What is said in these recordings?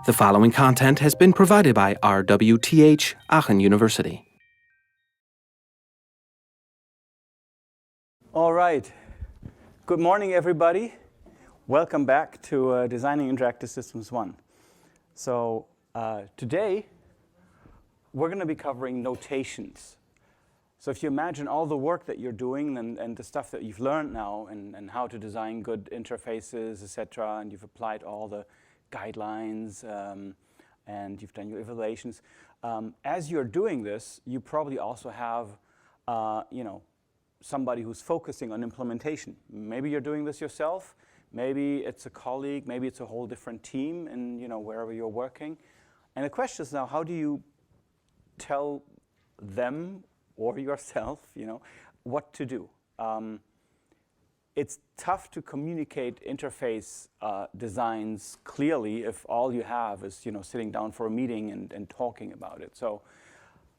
The following content has been provided by RWTH Aachen University. All right. Good morning, everybody. Welcome back to Designing Interactive Systems 1. So today, we're going to be covering notations. So if you imagine all the work that you're doing and the stuff that you've learned now and how to design good interfaces, etc., and you've applied all the guidelines and you've done your evaluations, as you're doing this, you probably also have, somebody who's focusing on implementation. Maybe you're doing this yourself. Maybe it's a colleague. Maybe it's a whole different team in wherever you're working. And the question is now, how do you tell them or yourself, what to do? It's tough to communicate interface designs clearly if all you have is, sitting down for a meeting and talking about it. So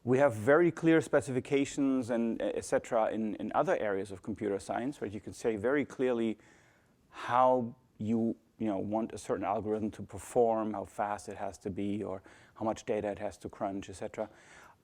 we have very clear specifications and et cetera in other areas of computer science, where you can say very clearly how you want a certain algorithm to perform, how fast it has to be, or how much data it has to crunch, et cetera,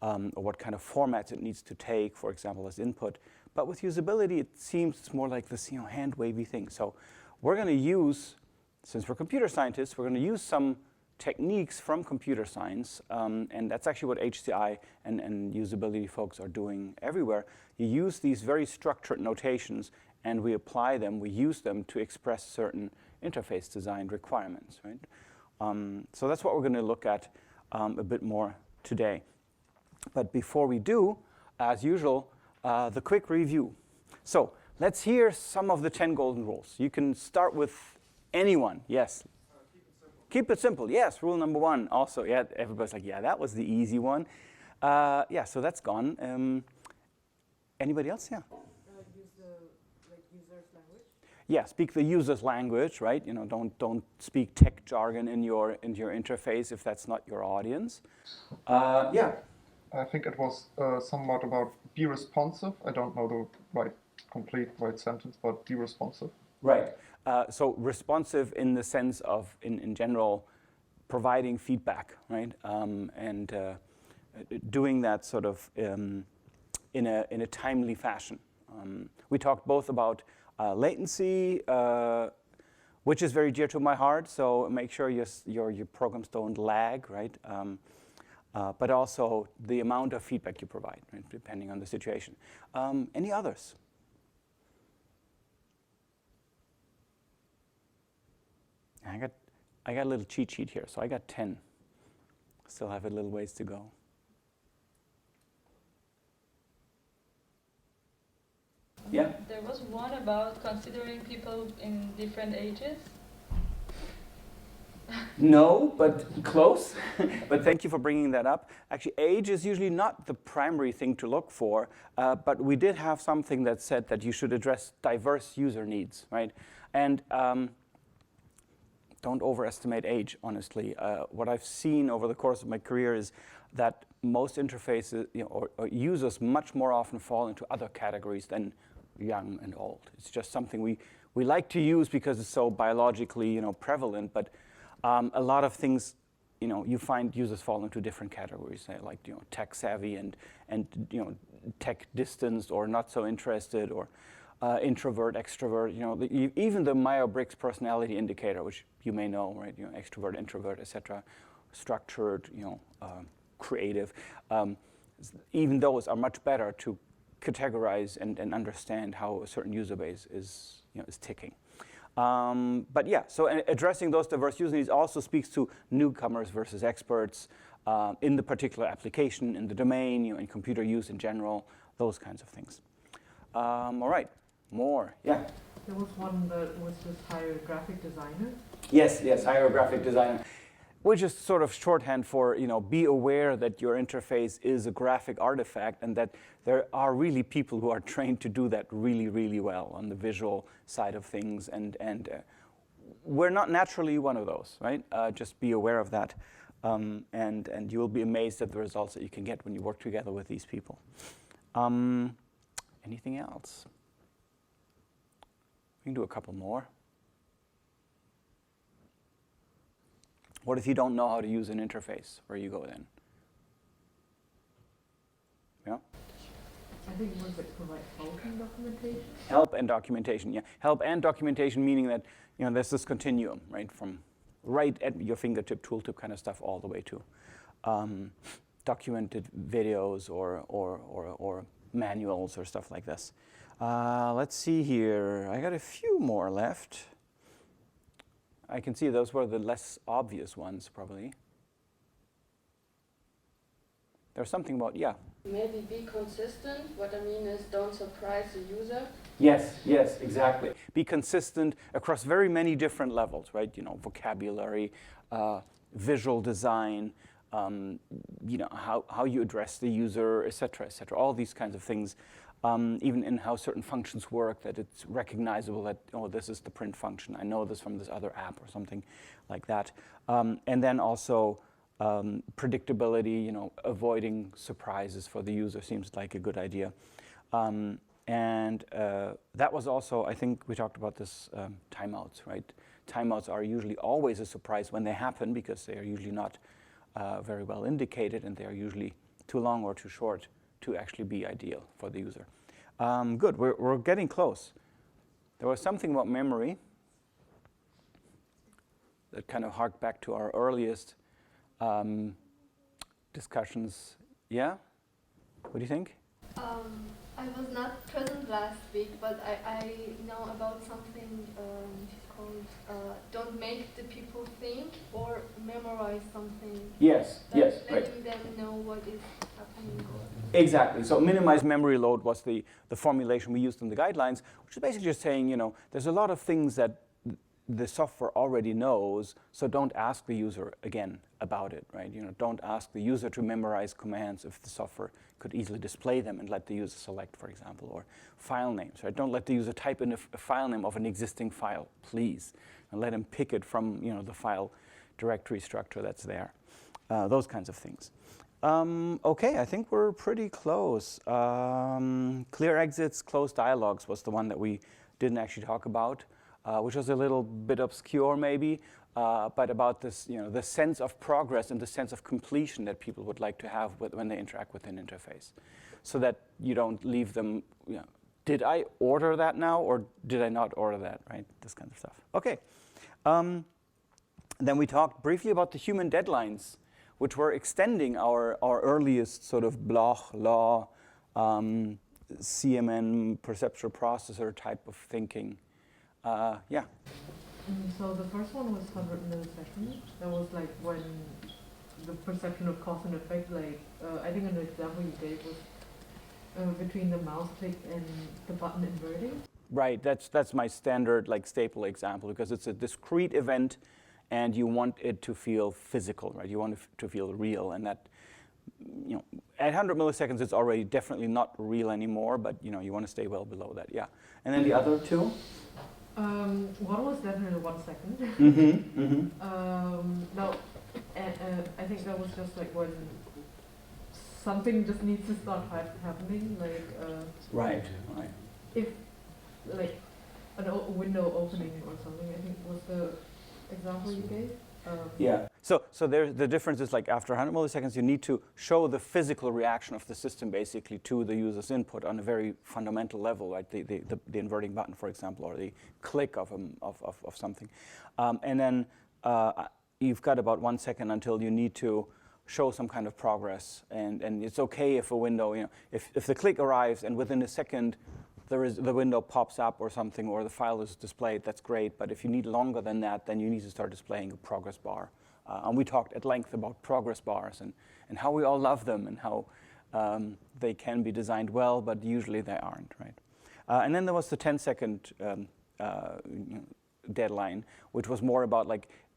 or what kind of formats it needs to take, for example, as input. But with usability, it seems it's more like this hand-wavy thing. So we're going to use, since we're computer scientists, we're going to use some techniques from computer science, and that's actually what HCI and usability folks are doing everywhere. You use these very structured notations, and we apply them, we use them to express certain interface design requirements, right? So that's what we're going to look at a bit more today. But before we do, as usual, the quick review. So let's hear some of the 10 golden rules. You can start with anyone. Yes? Keep it simple. Yes, rule number 1. Also, yeah, everybody's like, yeah, that was the easy one. Yeah, so that's gone. Anybody else? Yeah. Use the user's language. Yeah, speak the user's language, right? Don't speak tech jargon in your interface if that's not your audience. Yeah. I think it was somewhat about be responsive. I don't know the complete sentence, but be responsive. Right. So responsive in the sense of, in general, providing feedback, right? And doing that sort of in a timely fashion. We talked both about latency, which is very dear to my heart. So make sure your programs don't lag, right? But also the amount of feedback you provide, right, depending on the situation. Any others? I got a little cheat sheet here, so I got 10. Still have a little ways to go. Yeah? There was one about considering people in different ages. No, but close. But thank you for bringing that up. Actually, age is usually not the primary thing to look for, but we did have something that said that you should address diverse user needs, right? And don't overestimate age, honestly. What I've seen over the course of my career is that most interfaces, or users much more often fall into other categories than young and old. It's just something we like to use because it's so biologically, prevalent, but a lot of things, you find users fall into different categories, like tech savvy and tech distanced or not so interested, or introvert, extrovert. Even the Myers-Briggs personality indicator, which you may know, right? Extrovert, introvert, etc. Structured, creative. Even those are much better to categorize and understand how a certain user base is ticking. But yeah, so addressing those diverse user needs also speaks to newcomers versus experts in the particular application, in the domain, in computer use in general, those kinds of things. All right, more, yeah? There was one that was just hire a graphic designer. Yes, hire a graphic designer, which is sort of shorthand for, be aware that your interface is a graphic artifact and that there are really people who are trained to do that really, really well on the visual side of things. And we're not naturally one of those, right? Just be aware of that. And you will be amazed at the results that you can get when you work together with these people. Anything else? We can do a couple more. What if you don't know how to use an interface? Where you go then? Yeah? I think it was like provide help and documentation. Help and documentation, yeah. Help and documentation meaning that, there's this continuum, right? From right at your fingertip, tooltip kind of stuff all the way to documented videos or manuals or stuff like this. Let's see here. I got a few more left. I can see those were the less obvious ones, probably. There's something about, yeah. Maybe be consistent. What I mean is don't surprise the user. Yes, exactly. Be consistent across very many different levels, right? Vocabulary, visual design, how you address the user, et cetera, all these kinds of things. Even in how certain functions work, that it's recognizable that, oh, this is the print function. I know this from this other app or something like that. And then also predictability, avoiding surprises for the user seems like a good idea. And that was also, I think we talked about this, timeouts, right? Timeouts are usually always a surprise when they happen because they are usually not very well indicated and they are usually too long or too short to actually be ideal for the user. Good, we're getting close. There was something about memory that kind of harked back to our earliest discussions. Yeah? What do you think? I was not present last week, but I know about something called don't make the people think or memorize something. Yes, right. Letting them know what is happening. Exactly. So minimize memory load was the formulation we used in the guidelines, which is basically just saying, there's a lot of things that the software already knows, so don't ask the user again about it, right? Don't ask the user to memorize commands if the software could easily display them and let the user select, for example, or file names, right? Don't let the user type in a file name of an existing file, please, and let him pick it from, the file directory structure that's there. Those kinds of things. Okay, I think we're pretty close. Clear exits, closed dialogues was the one that we didn't actually talk about. Which was a little bit obscure maybe, but about this, the sense of progress and the sense of completion that people would like to have when they interact with an interface. So that you don't leave them, did I order that now or did I not order that, right? This kind of stuff. Okay. Then we talked briefly about the human deadlines, which were extending our earliest sort of Bloch law, CMN, perceptual processor type of thinking. Yeah. So the first one was 100 milliseconds. That was like when the perception of cause and effect, I think an example you gave was between the mouse click and the button inverting. Right, that's my standard staple example because it's a discrete event and you want it to feel physical, right? You want it to feel real, and that, at 100 milliseconds it's already definitely not real anymore, but you want to stay well below that, yeah. And then the other two? One was definitely 1 second. Now, I think that was just when something just needs to start happening, Right. If a window opening or something, I think was the example you gave. Yeah. So there's the difference is after 100 milliseconds, you need to show the physical reaction of the system basically to the user's input on a very fundamental level, right? The inverting button, for example, or the click of something, and then you've got about 1 second until you need to show some kind of progress, and it's okay if a window, if the click arrives and within a second the window pops up or something, or the file is displayed, that's great. But if you need longer than that, then you need to start displaying a progress bar. And we talked at length about progress bars and how we all love them and how they can be designed well, but usually they aren't, right? And then there was the 10-second deadline, which was more about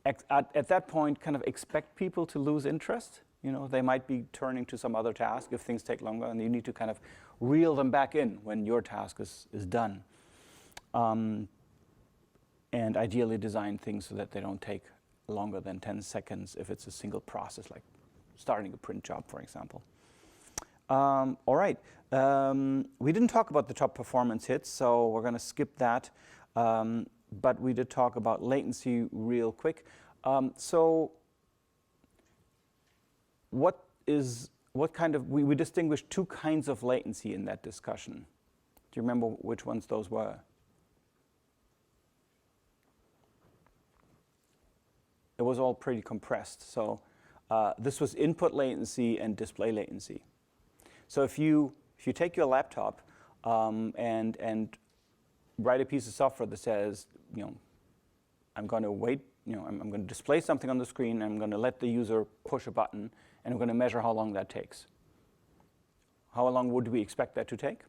at that point, kind of expect people to lose interest. They might be turning to some other task if things take longer, and you need to kind of reel them back in when your task is done. And ideally design things so that they don't take longer than 10 seconds if it's a single process, like starting a print job, for example. All right. We didn't talk about the top performance hits, so we're going to skip that. But we did talk about latency real quick. So we distinguished two kinds of latency in that discussion. Do you remember which ones those were? It was all pretty compressed. So this was input latency and display latency. So if you take your laptop and write a piece of software that says, I'm going to wait, I'm going to display something on the screen, I'm going to let the user push a button, and I'm going to measure how long that takes. How long would we expect that to take?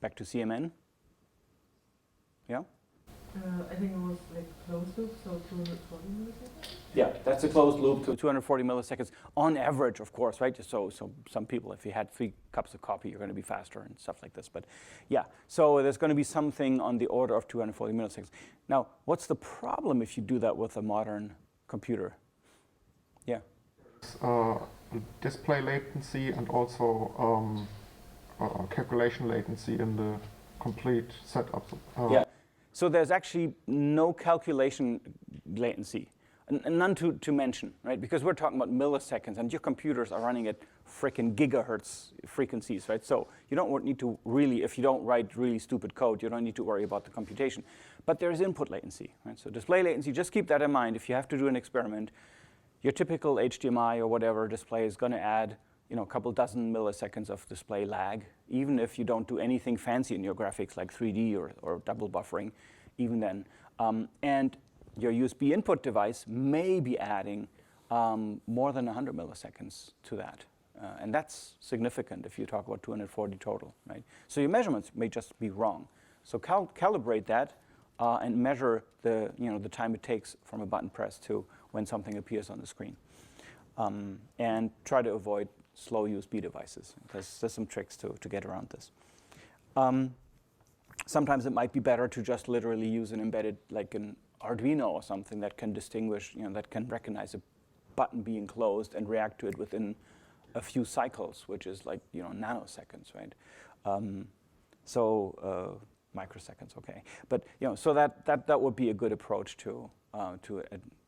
Back to CMN? Yeah? I think it was like closed loop, so 240 milliseconds. Yeah, that's a closed loop to 240 milliseconds on average, of course, right? So some people, if you had 3 cups of coffee, you're going to be faster and stuff like this. But yeah, so there's going to be something on the order of 240 milliseconds. Now, what's the problem if you do that with a modern computer? Yeah. Display latency and also calculation latency latency in the complete setup. Yeah. So there's actually no calculation latency, and none to mention, right? Because we're talking about milliseconds, and your computers are running at frickin' gigahertz frequencies, right? So you don't need to really, if you don't write really stupid code, you don't need to worry about the computation. But there's input latency, right? So display latency, just keep that in mind. If you have to do an experiment, your typical HDMI or whatever display is going to add a couple dozen milliseconds of display lag, even if you don't do anything fancy in your graphics like 3D or double buffering, even then. And your USB input device may be adding more than 100 milliseconds to that. And that's significant if you talk about 240 total, right? So your measurements may just be wrong. So calibrate that and measure the time it takes from a button press to when something appears on the screen. And try to avoid slow USB devices. There's some tricks to get around this. Sometimes it might be better to just literally use an embedded, like an Arduino or something that can distinguish, that can recognize a button being closed and react to it within a few cycles, which is like nanoseconds, right? Microseconds, okay. But so that would be a good approach to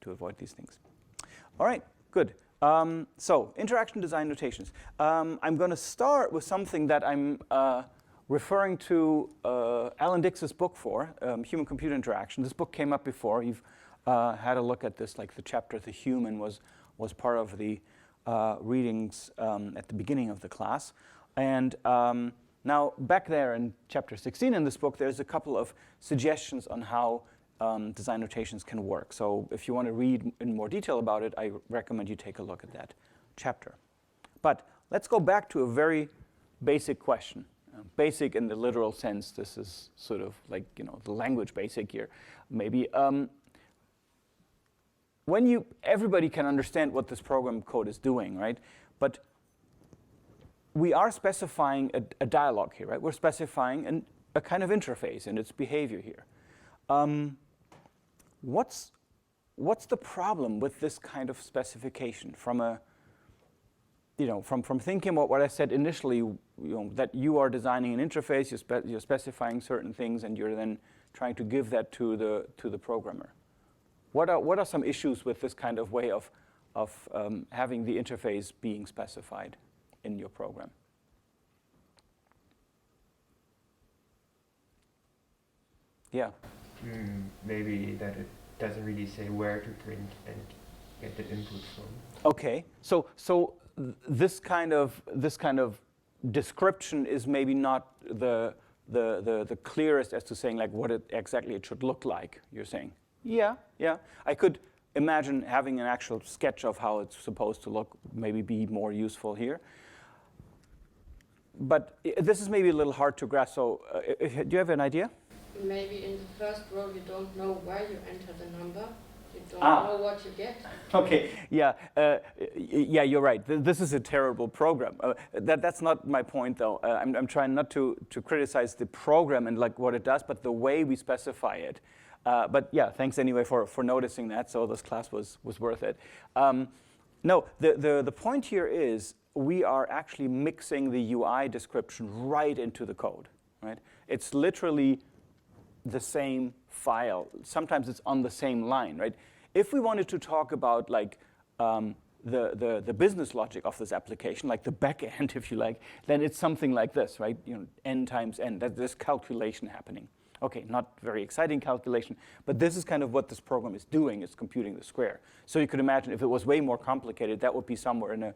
avoid these things. All right, good. So interaction design notations. I'm going to start with something that I'm referring to Alan Dix's book for, Human-Computer Interaction. This book came up before. You've had a look at this, like the chapter The Human was part of the readings at the beginning of the class. And now back there in chapter 16 in this book, there's a couple of suggestions on how design notations can work. So if you want to read in more detail about it, I recommend you take a look at that chapter. But let's go back to a very basic question. Basic in the literal sense. This is sort of like, the language basic here, maybe. Everybody can understand what this program code is doing, right? But we are specifying a dialogue here, right? We're specifying a kind of interface and its behavior here. What's the problem with this kind of specification from from thinking about what I said initially, that you are designing an interface, you're specifying certain things, and you're then trying to give that to the programmer. What are some issues with this kind of way of having the interface being specified in your program? Yeah. Maybe that it doesn't really say where to print and get the input from. Okay, so this kind of description is maybe not the clearest as to saying like what exactly it should look like. You're saying, yeah. I could imagine having an actual sketch of how it's supposed to look, maybe be more useful here. But this is maybe a little hard to grasp. So, do you have an idea? Maybe in the first row you don't know where you enter the number. You don't know what you get. Okay, yeah, you're right. This is a terrible program. That's not my point, though. I'm trying not to criticize the program and like what it does, but the way we specify it. But yeah, thanks anyway for noticing that. So this class was worth it. No, the point here is we are actually mixing the UI description right into the code, right? It's literally the same file. Sometimes it's on the same line, right? If we wanted to talk about like the business logic of this application, like the back end, if you like, then it's something like this, right? You know, n times n, that this calculation happening. Okay, not very exciting calculation, but this is kind of what this program is doing, it's computing the square. So you could imagine if it was way more complicated, that would be somewhere in a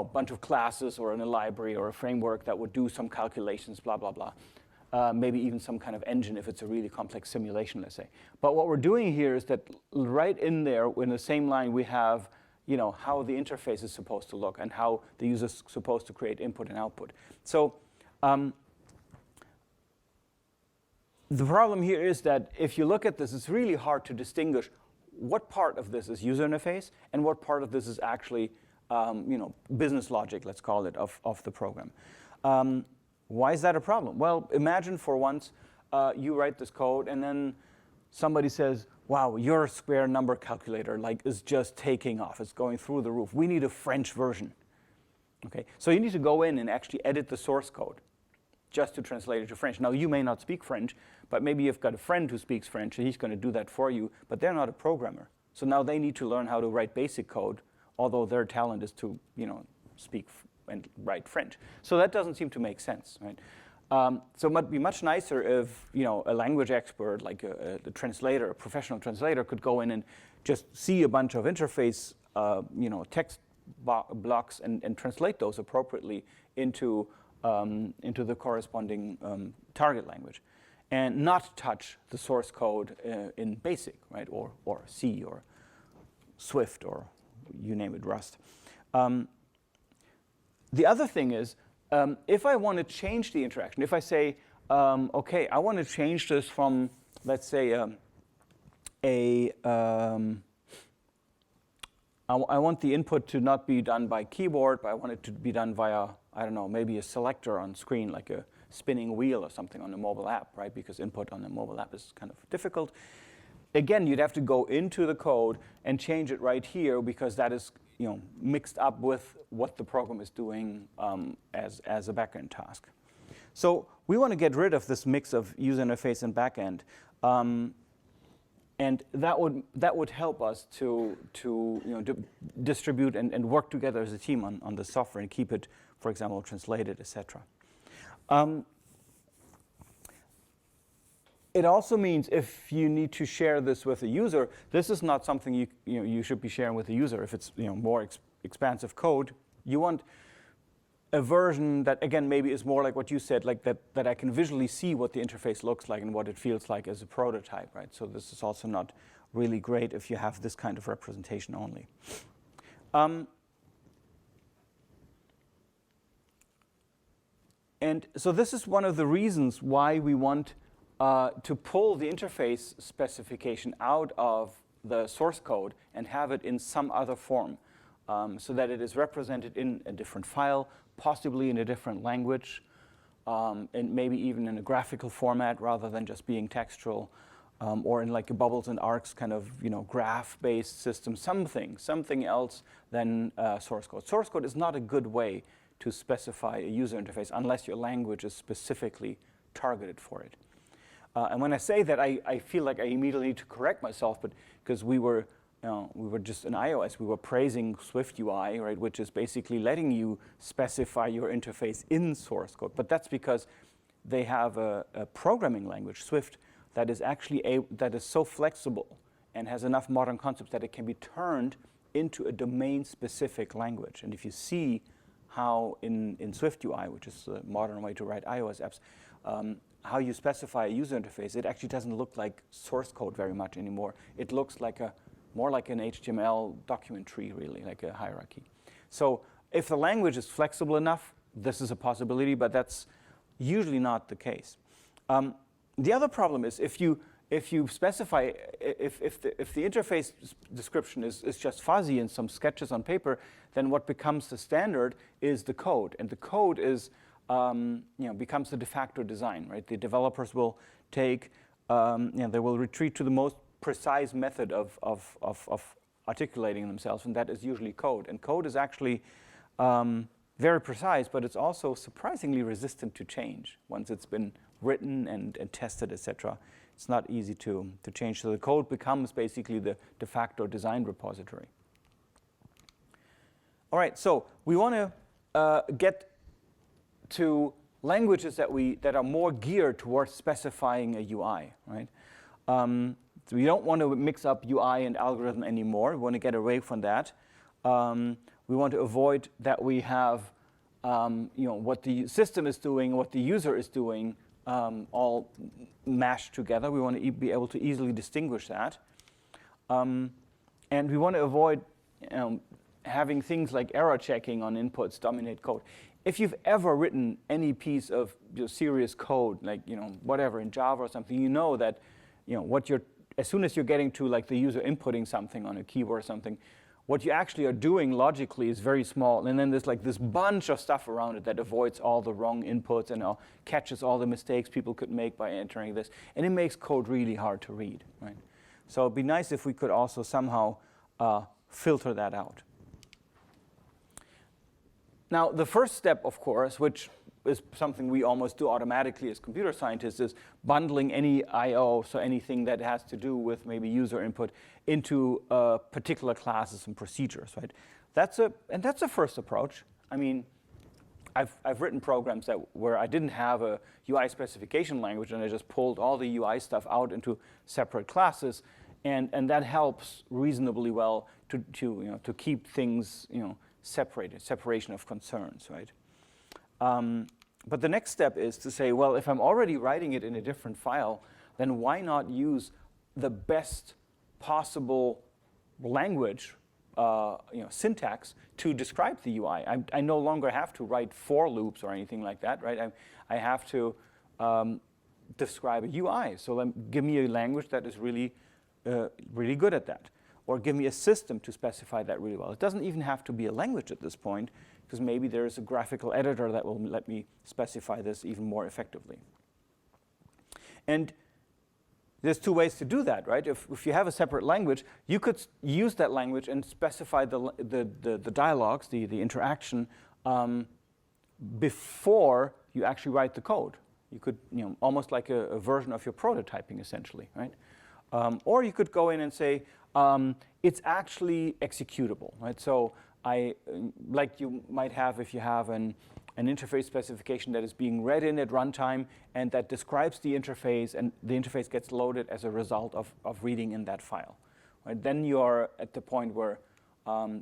bunch of classes or in a library or a framework that would do some calculations, blah, blah, blah. Maybe even some kind of engine if it's a really complex simulation, let's say. But what we're doing here is that right in there, in the same line, we have how the interface is supposed to look and how the user is supposed to create input and output. So the problem here is that if you look at this, it's really hard to distinguish what part of this is user interface and what part of this is actually business logic, let's call it, of the program. Why is that a problem? Well, imagine for once you write this code and then somebody says, wow, your square number calculator is just taking off. It's going through the roof. We need a French version. Okay, so you need to go in and actually edit the source code just to translate it to French. Now, you may not speak French, but maybe you've got a friend who speaks French, and he's going to do that for you, but they're not a programmer. So now they need to learn how to write basic code, although their talent is to speak and write French. So that doesn't seem to make sense, right? So it might be much nicer if a language expert, like a translator, a professional translator, could go in and just see a bunch of interface text blocks and translate those appropriately into the corresponding target language, and not touch the source code in BASIC, right, or C or Swift or you name it, Rust. The other thing is, if I want to change the interaction, if I say, okay, I want to change this from, let's say, I want the input to not be done by keyboard, but I want it to be done via, I don't know, maybe a selector on screen, like a spinning wheel or something on a mobile app, right? Because input on a mobile app is kind of difficult. Again, you'd have to go into the code and change it right here because that is mixed up with what the program is doing as a backend task. So we want to get rid of this mix of user interface and backend. And that would help us to distribute and work together as a team on the software and keep it, for example, translated, etc. It also means if you need to share this with a user, this is not something you should be sharing with the user. If it's more expansive code, you want a version that, again, maybe is more like what you said, like that I can visually see what the interface looks like and what it feels like as a prototype, right? So this is also not really great if you have this kind of representation only. And so this is one of the reasons why we want to pull the interface specification out of the source code and have it in some other form so that it is represented in a different file, possibly in a different language, and maybe even in a graphical format rather than just being textual, or in like a bubbles and arcs kind of graph-based system, something else than source code. Source code is not a good way to specify a user interface unless your language is specifically targeted for it. And when I say that, I feel like I immediately need to correct myself, but because we were just in iOS, we were praising Swift UI, right, which is basically letting you specify your interface in source code. But that's because they have a programming language, Swift, that is actually that is so flexible and has enough modern concepts that it can be turned into a domain-specific language. And if you see how in Swift UI, which is a modern way to write iOS apps, how you specify a user interface, it actually doesn't look like source code very much anymore. It looks like more like an HTML document tree, really, like a hierarchy. So if the language is flexible enough, this is a possibility, but that's usually not the case. The other problem is if you specify, if the interface description is just fuzzy and some sketches on paper, then what becomes the standard is the code, and the code is becomes the de facto design, right? The developers will take, they will retreat to the most precise method of articulating themselves, and that is usually code. And code is actually very precise, but it's also surprisingly resistant to change once it's been written and tested, etc. It's not easy to change. So the code becomes basically the de facto design repository. All right, so we want to get to languages that are more geared towards specifying a UI, right? So we don't want to mix up UI and algorithm anymore. We want to get away from that. We want to avoid that we have what the system is doing, what the user is doing, all mashed together. We want to be able to easily distinguish that. And we want to avoid having things like error checking on inputs dominate code. If you've ever written any piece of serious code, like whatever in Java or something, you know that as soon as you're getting to like the user inputting something on a keyboard or something, what you actually are doing logically is very small, and then there's like this bunch of stuff around it that avoids all the wrong inputs and catches all the mistakes people could make by entering this, and it makes code really hard to read, right? So it'd be nice if we could also somehow filter that out. Now, the first step, of course, which is something we almost do automatically as computer scientists, is bundling any I/O, so anything that has to do with maybe user input, into particular classes and procedures, right? That's a first approach. I mean, I've written programs where I didn't have a UI specification language, and I just pulled all the UI stuff out into separate classes, and that helps reasonably well to keep things separated, separation of concerns, right? But the next step is to say, well, if I'm already writing it in a different file, then why not use the best possible language, syntax, to describe the UI? I no longer have to write for loops or anything like that, right? I have to describe a UI. So give me a language that is really, really good at that. Or give me a system to specify that really well. It doesn't even have to be a language at this point, because maybe there's a graphical editor that will let me specify this even more effectively. And there's two ways to do that, right? If you have a separate language, you could use that language and specify the dialogues, the interaction, before you actually write the code. You could, almost like a version of your prototyping, essentially, right? Or you could go in and say, it's actually executable, right? So like you might have if you have an interface specification that is being read in at runtime and that describes the interface, and the interface gets loaded as a result of reading in that file, right? Then you are at the point where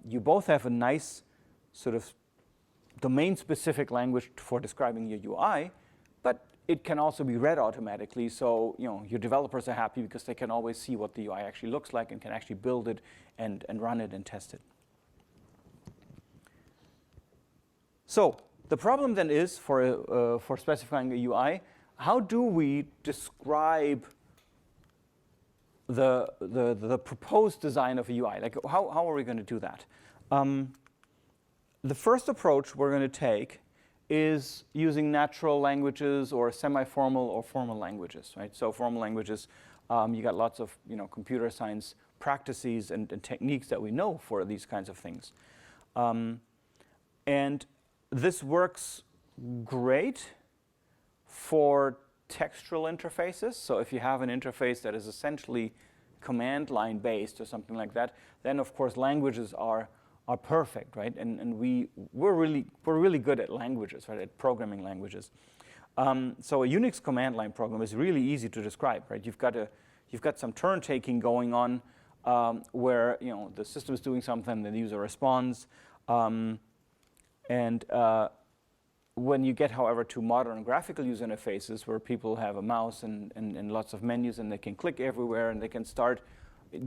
you both have a nice sort of domain-specific language for describing your UI, but it can also be read automatically, so your developers are happy because they can always see what the UI actually looks like and can actually build it and run it and test it. So the problem then is for specifying a UI, how do we describe the proposed design of a UI? Like how are we going to do that? The first approach we're going to take is using natural languages or semi-formal or formal languages, right? So formal languages, you got lots of computer science practices and techniques that we know for these kinds of things. And this works great for textual interfaces. So if you have an interface that is essentially command line based or something like that, then of course languages are perfect, right? And we're really good at languages, right? At programming languages. So a Unix command line program is really easy to describe, right? You've got some turn taking going on where the system is doing something, and the user responds, and when you get, however, to modern graphical user interfaces where people have a mouse and lots of menus and they can click everywhere and they can start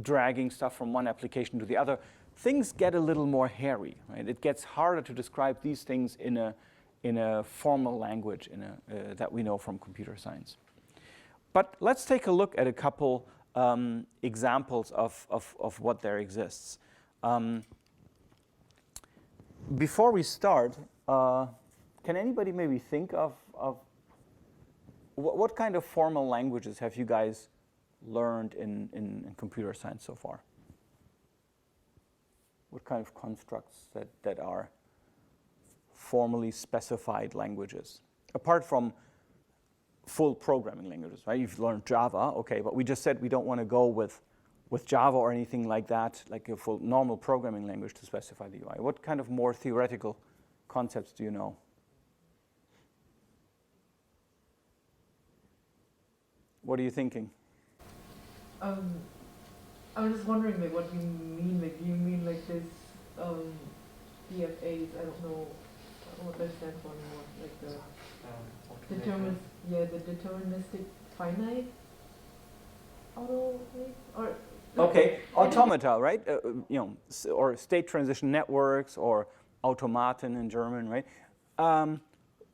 dragging stuff from one application to the other, things get a little more hairy, right? It gets harder to describe these things in a formal language that we know from computer science. But let's take a look at a couple examples of what there exists. Before we start, can anybody maybe think of what kind of formal languages have you guys learned in computer science so far? What kind of constructs that are formally specified languages? Apart from full programming languages, right? You've learned Java, okay, but we just said we don't want to go with Java or anything like that, like a full normal programming language to specify the UI. What kind of more theoretical concepts do you know? What are you thinking? I was just wondering, like, what you mean. Like, do you mean like this DFAs? I don't know what that stands for anymore. Like the deterministic finite auto or. Okay, automata, right? Or state transition networks, or Automaten in German, right?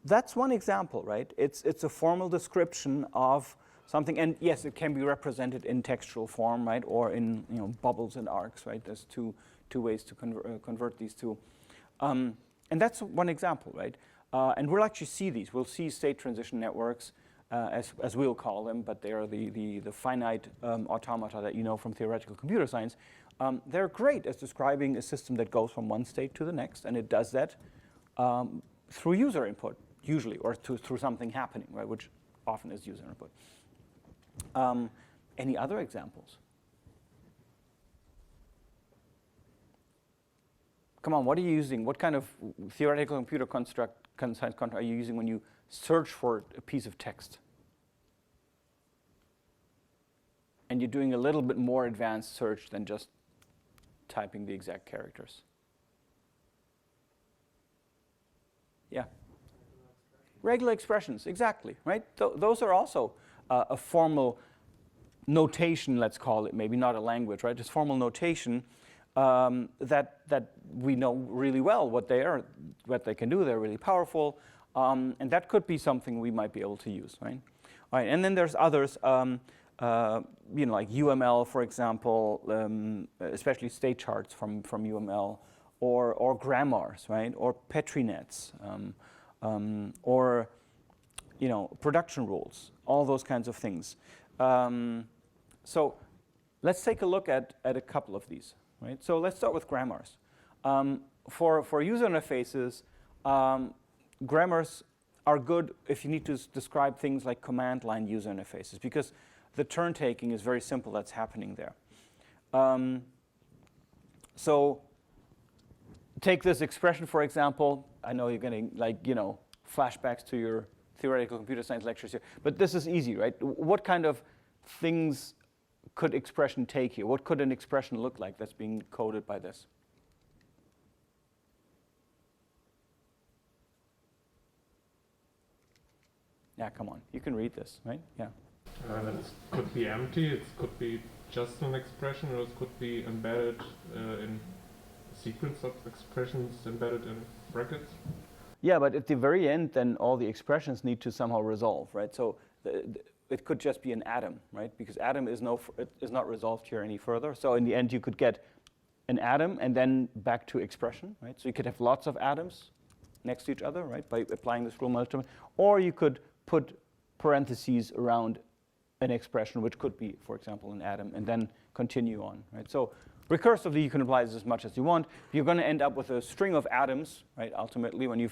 That's one example, right? It's a formal description of something, and yes, it can be represented in textual form, right, or in bubbles and arcs, right? There's two ways to convert these two, and that's one example, right? And we'll actually see these. We'll see state transition networks, as we'll call them, but they are the finite automata that you know from theoretical computer science. They're great as describing a system that goes from one state to the next, and it does that through user input, usually, or through something happening, right, which often is user input. Any other examples? Come on, what are you using? What kind of theoretical computer science construct are you using when you search for a piece of text? And you're doing a little bit more advanced search than just typing the exact characters. Yeah. Regular expressions, exactly, right? Those are also a formal notation, let's call it, maybe not a language, right? It's formal notation that we know really well what they are, what they can do. They're really powerful, and that could be something we might be able to use, right? All right, and then there's others, like UML, for example, especially state charts from UML, or grammars, right? Or Petri nets, or production rules, all those kinds of things. So let's take a look at a couple of these, right? So let's start with grammars. For user interfaces, grammars are good if you need to describe things like command line user interfaces, because the turn taking is very simple that's happening there. So take this expression, for example. I know you're getting flashbacks to your theoretical computer science lectures here, but this is easy, right? What kind of things could expression take here? What could an expression look like that's being coded by this? Yeah, come on. You can read this, right? Yeah. It could be empty, it could be just an expression, or it could be embedded in a sequence of expressions embedded in brackets. Yeah, but at the very end, then all the expressions need to somehow resolve, right? So it could just be an atom, right? Because atom is not resolved here any further. So in the end, you could get an atom and then back to expression, right? So you could have lots of atoms next to each other, right? By applying this rule multiple, or you could put parentheses around an expression, which could be, for example, an atom, and then continue on, right? So recursively, you can apply this as much as you want. You're going to end up with a string of atoms, right? Ultimately, when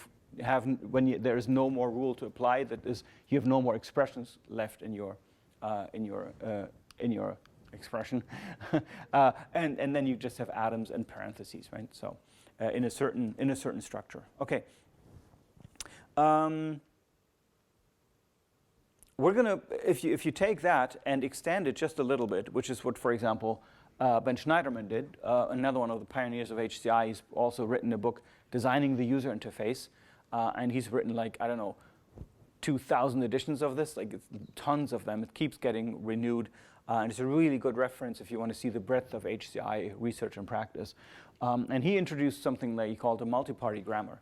there is no more rule to apply, that is, you have no more expressions left in your expression, and then you just have atoms and parentheses, right? So in a certain structure. Okay. We're gonna, if you take that and extend it just a little bit, which is what, for example, Ben Schneiderman did, another one of the pioneers of HCI. He's also written a book, Designing the User Interface, and he's written 2,000 editions of this, tons of them. It keeps getting renewed, and it's a really good reference if you want to see the breadth of HCI research and practice. And he introduced something that he called a multi-party grammar.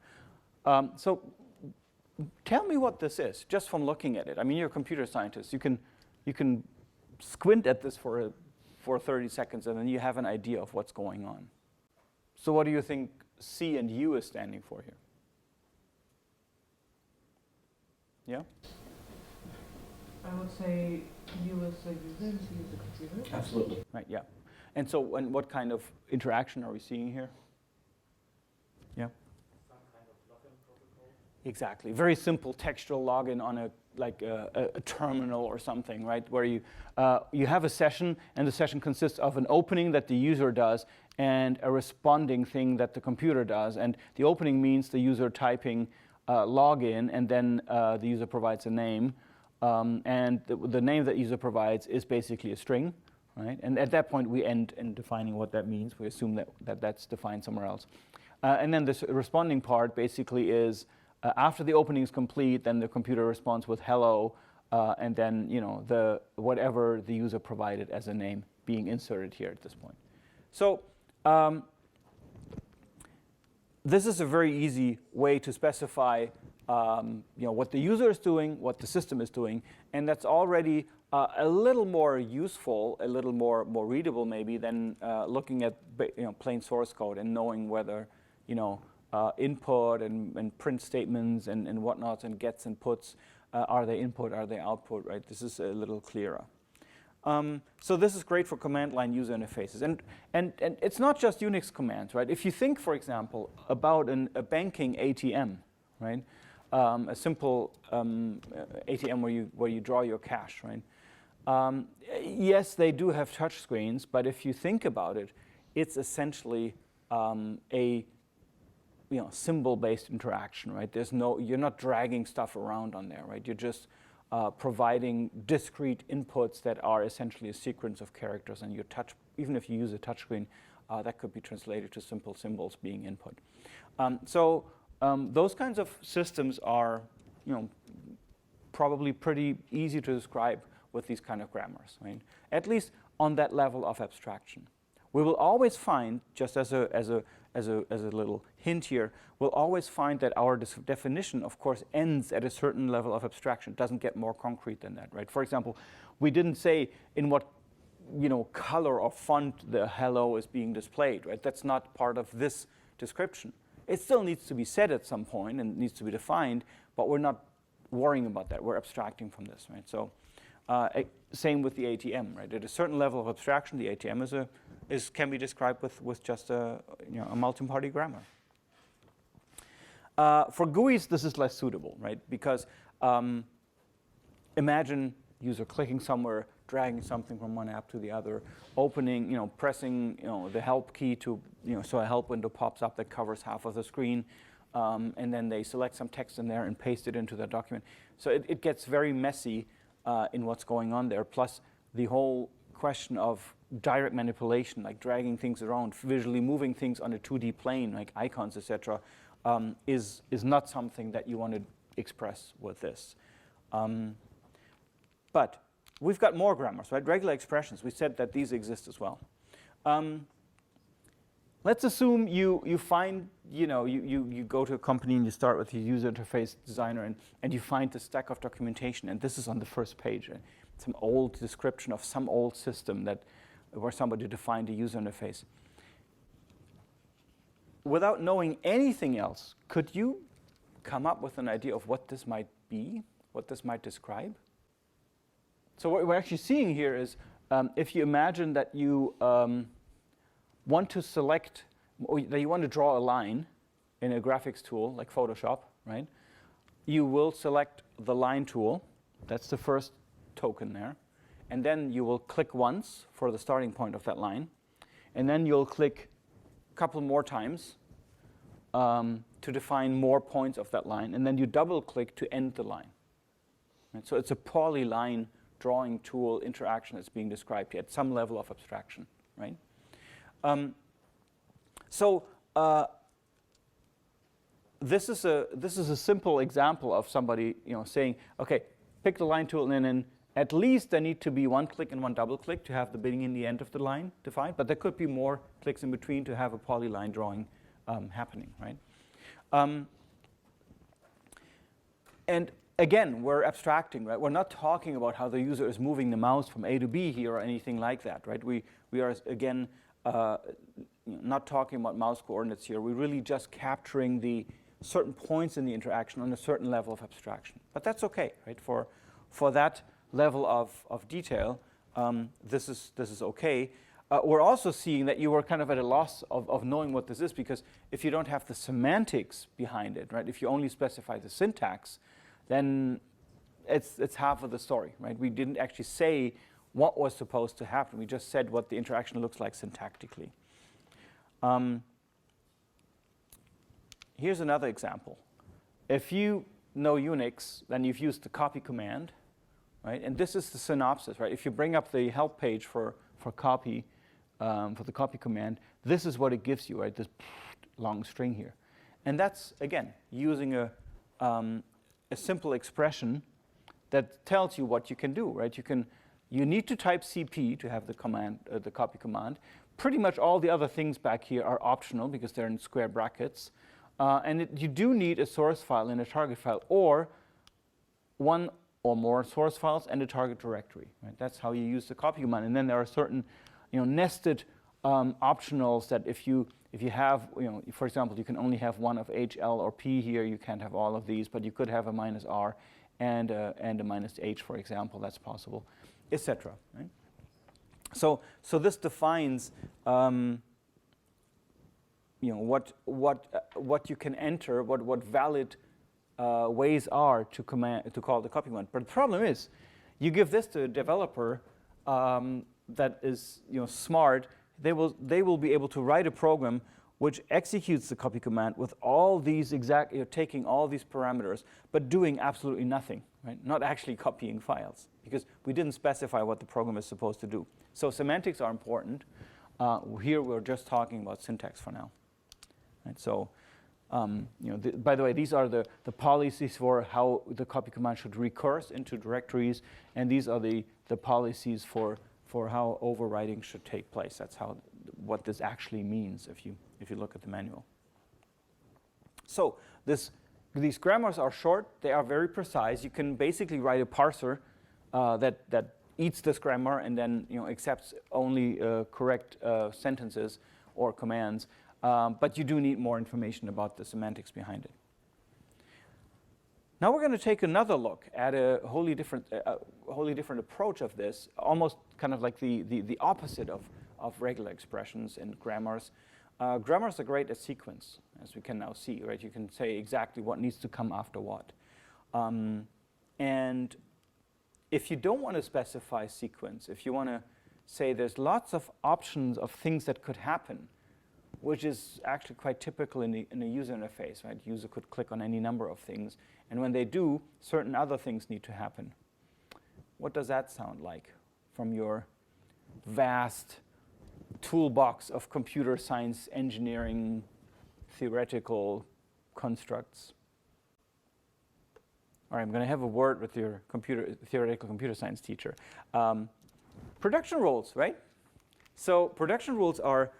So tell me what this is, just from looking at it. I mean, you're a computer scientist. You can squint at this for 30 seconds, and then you have an idea of what's going on. So what do you think C and U is standing for here? Yeah? I would say U is a user and C is a computer. Absolutely. Right, yeah. And so what kind of interaction are we seeing here? Yeah? Some kind of login protocol. Exactly. Very simple textual login on a like a terminal or something, right? Where you have a session, and the session consists of an opening that the user does and a responding thing that the computer does. And the opening means the user typing login, and then the user provides a name. And the name that user provides is basically a string, right? And at that point, we end in defining what that means. We assume that that's defined somewhere else. And then this responding part basically is after the opening is complete, then the computer responds with hello, and then the whatever the user provided as a name being inserted here at this point. So this is a very easy way to specify what the user is doing, what the system is doing, and that's already a little more useful, a little more readable maybe than looking at plain source code and knowing whether input and print statements and whatnot and gets and puts, are they input, are they output, right? This is a little clearer. So this is great for command line user interfaces. And it's not just Unix commands, right? If you think, for example, about a banking ATM, right? A simple ATM where you draw your cash, right? Yes, they do have touch screens, but if you think about it, it's essentially a symbol-based interaction, right? You're not dragging stuff around on there, right? You're just providing discrete inputs that are essentially a sequence of characters, and even if you use a touchscreen, that could be translated to simple symbols being input. So those kinds of systems are, probably pretty easy to describe with these kind of grammars, right? At least on that level of abstraction. We will always find, just as a little hint here, we'll always find that our definition, of course, ends at a certain level of abstraction. It doesn't get more concrete than that, right? For example, we didn't say in what color or font the hello is being displayed, right? That's not part of this description. It still needs to be said at some point and needs to be defined, but we're not worrying about that. We're abstracting from this, right? So same with the ATM, right? At a certain level of abstraction, the ATM can be described with just a multi-party grammar. For GUIs, this is less suitable, right? Because imagine user clicking somewhere, dragging something from one app to the other, opening, pressing, the help key to, so a help window pops up that covers half of the screen, and then they select some text in there and paste it into the document. So it gets very messy in what's going on there. Plus, the whole question of direct manipulation, like dragging things around, visually moving things on a 2D plane, like icons, etc., is not something that you want to express with this. But we've got more grammars, right? Regular expressions. We said that these exist as well. Let's assume you find, you go to a company and you start with your user interface designer and you find the stack of documentation, and this is on the first page. Some old description of some old system where somebody defined a user interface. Without knowing anything else, could you come up with an idea of what this might be, what this might describe? So what we're actually seeing here is, if you imagine that you want to select, or that you want to draw a line in a graphics tool like Photoshop, right? You will select the line tool. That's the first token there. And then you will click once for the starting point of that line. And then you'll click a couple more times to define more points of that line. And then you double click to end the line. Right? So it's a polyline drawing tool interaction that's being described here at some level of abstraction, right? This is a simple example of somebody saying, okay, pick the line tool, and then at least there need to be one click and one double click to have the beginning and the end of the line defined, but there could be more clicks in between to have a polyline drawing happening, right? And again, we're abstracting, right? We're not talking about how the user is moving the mouse from A to B here or anything like that, right? We are, again, not talking about mouse coordinates here. We're really just capturing the certain points in the interaction on a certain level of abstraction. But that's okay, right? For that level of detail, this is okay. We're also seeing that you were kind of at a loss of knowing what this is, because if you don't have the semantics behind it, right? If you only specify the syntax, then it's half of the story, right? We didn't actually say what was supposed to happen. We just said what the interaction looks like syntactically. Here's another example. If you know Unix, then you've used the copy command, right? And this is the synopsis, right? If you bring up the help page for copy, for the copy command, this is what it gives you, right? This long string here. And that's, again, using a simple expression that tells you what you can do, right? You need to type CP to have the command, the copy command. Pretty much all the other things back here are optional because they're in square brackets. And you do need a source file and a target file, or one or more source files and a target directory. Right? That's how you use the copy command. And then there are certain, nested optionals that if you have, for example, you can only have one of H, L, or P here. You can't have all of these, but you could have a -R and a -H, for example. That's possible, etc. Right? So this defines what you can enter, what valid ways are to call the copy command. But the problem is, you give this to a developer that is smart. They will be able to write a program which executes the copy command with all these taking all these parameters, but doing absolutely nothing, right? Not actually copying files, because we didn't specify what the program is supposed to do. So semantics are important. Here we're just talking about syntax for now. Right? So, by the way, these are the policies for how the copy command should recurse into directories, and these are the policies for how overwriting should take place. That's what this actually means if you look at the manual. So these grammars are short. They are very precise. You can basically write a parser that eats this grammar and then accepts only correct sentences or commands. But you do need more information about the semantics behind it. Now we're going to take another look at a wholly different approach of this, almost kind of like the opposite of regular expressions and grammars. Grammars are great at sequence, as we can now see, right? You can say exactly what needs to come after what. And if you don't want to specify sequence, if you want to say there's lots of options of things that could happen, which is actually quite typical in a user interface, right? User could click on any number of things, and when they do, certain other things need to happen. What does that sound like from your vast toolbox of computer science, engineering, theoretical constructs? All right, I'm going to have a word with your theoretical computer science teacher. Production rules, right? So production rules are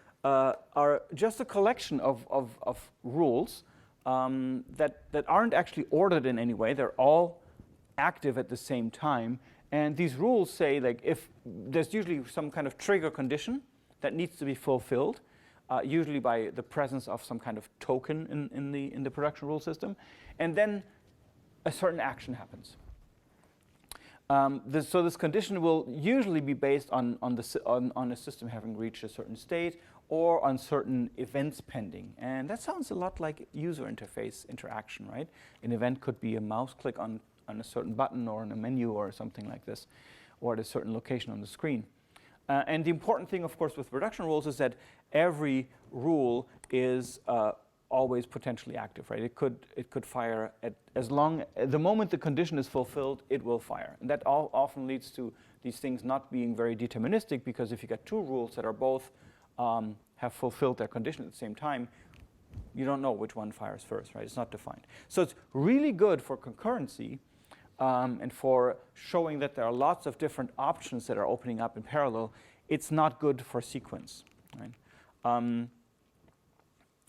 just a collection of rules that aren't actually ordered in any way. They're all active at the same time. And these rules say, like, if there's usually some kind of trigger condition that needs to be fulfilled, usually by the presence of some kind of token in the production rule system, and then a certain action happens. So this condition will usually be based on a system having reached a certain state or on certain events pending. And that sounds a lot like user interface interaction, right? An event could be a mouse click on a certain button or on a menu or something like this, or at a certain location on the screen. And the important thing, of course, with production rules is that every rule is always potentially active, right? It could fire at the moment the condition is fulfilled, it will fire. And that often leads to these things not being very deterministic, because if you get two rules that are both have fulfilled their condition at the same time, you don't know which one fires first, right? It's not defined. So it's really good for concurrency and for showing that there are lots of different options that are opening up in parallel. It's not good for sequence, right?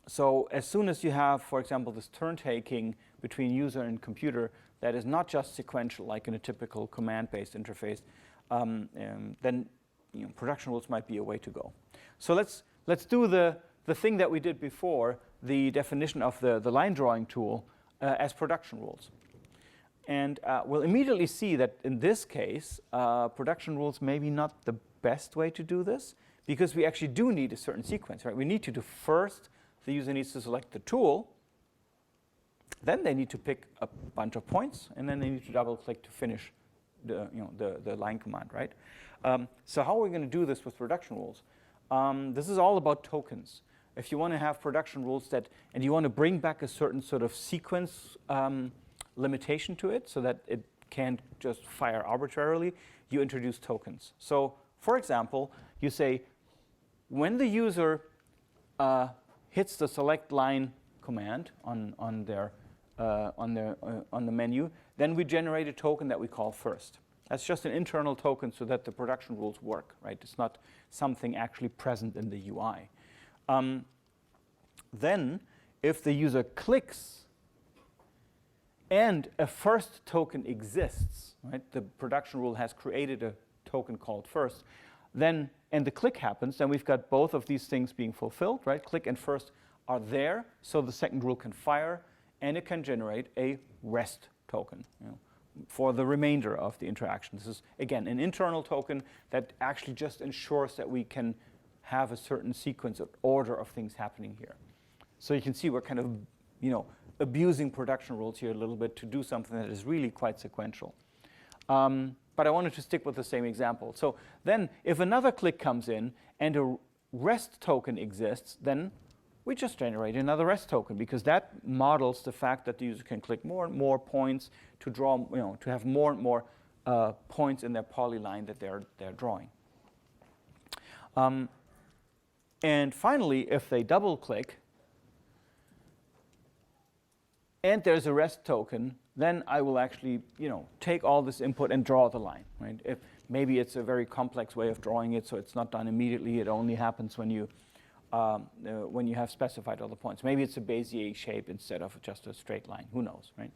So as soon as you have, for example, this turn-taking between user and computer that is not just sequential, like in a typical command-based interface, then production rules might be a way to go. So let's do the thing that we did before, the definition of the line drawing tool as production rules. And we'll immediately see that in this case, production rules may be not the best way to do this, because we actually do need a certain sequence, right? We need to do first, the user needs to select the tool, Then they need to pick a bunch of points, and then they need to double-click to finish the line command, right? So how are we going to do this with production rules? This is all about tokens. If you want to have production rules and you want to bring back a certain sort of sequence limitation to it so that it can't just fire arbitrarily, you introduce tokens. So, for example, you say, when the user hits the select line command on the menu, then we generate a token that we call first. That's just an internal token so that the production rules work, right? It's not something actually present in the UI. Then, if the user clicks and a first token exists, right? The production rule has created a token called first, then, and the click happens, then we've got both of these things being fulfilled, right? Click and first are there, so the second rule can fire, and it can generate a rest token, for the remainder of the interaction. This is, again, an internal token that actually just ensures that we can have a certain sequence of order of things happening here. So you can see we're kind of, abusing production rules here a little bit to do something that is really quite sequential. But I wanted to stick with the same example. So then, if another click comes in and a rest token exists, then we just generate another rest token, because that models the fact that the user can click more and more points to draw, to have more and more points in their polyline that they're drawing. And finally, if they double click and there's a rest token, then I will actually, take all this input and draw the line, right? If maybe it's a very complex way of drawing it, so it's not done immediately. It only happens when you have specified all the points. Maybe it's a Bezier shape instead of just a straight line. Who knows, right?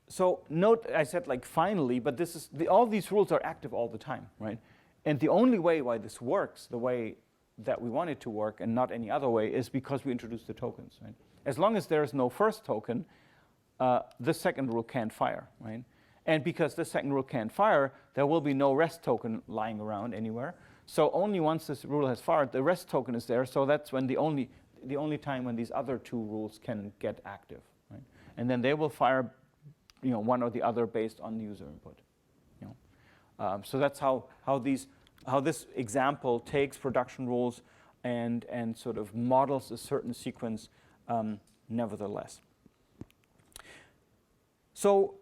So note, I said like finally, but this is all these rules are active all the time, right? And the only way why this works the way that we want it to work and not any other way is because we introduce the tokens, right? As long as there is no first token, the second rule can't fire, right? And because the second rule can't fire, there will be no rest token lying around anywhere. So only once this rule has fired, the rest token is there. So that's when the only time when these other two rules can get active, right? And then they will fire, one or the other based on the user input. So that's how this example takes production rules and sort of models a certain sequence, nevertheless. So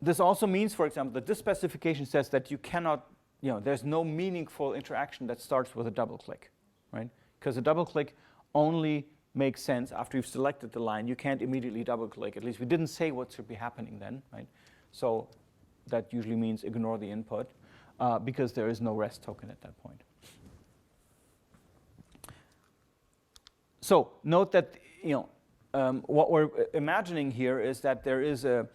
this also means, for example, that this specification says that you cannot, there's no meaningful interaction that starts with a double click, right? Because a double click only makes sense after you've selected the line. You can't immediately double click. At least we didn't say what should be happening then, right? So that usually means ignore the input because there is no rest token at that point. So note that what we're imagining here is that there is a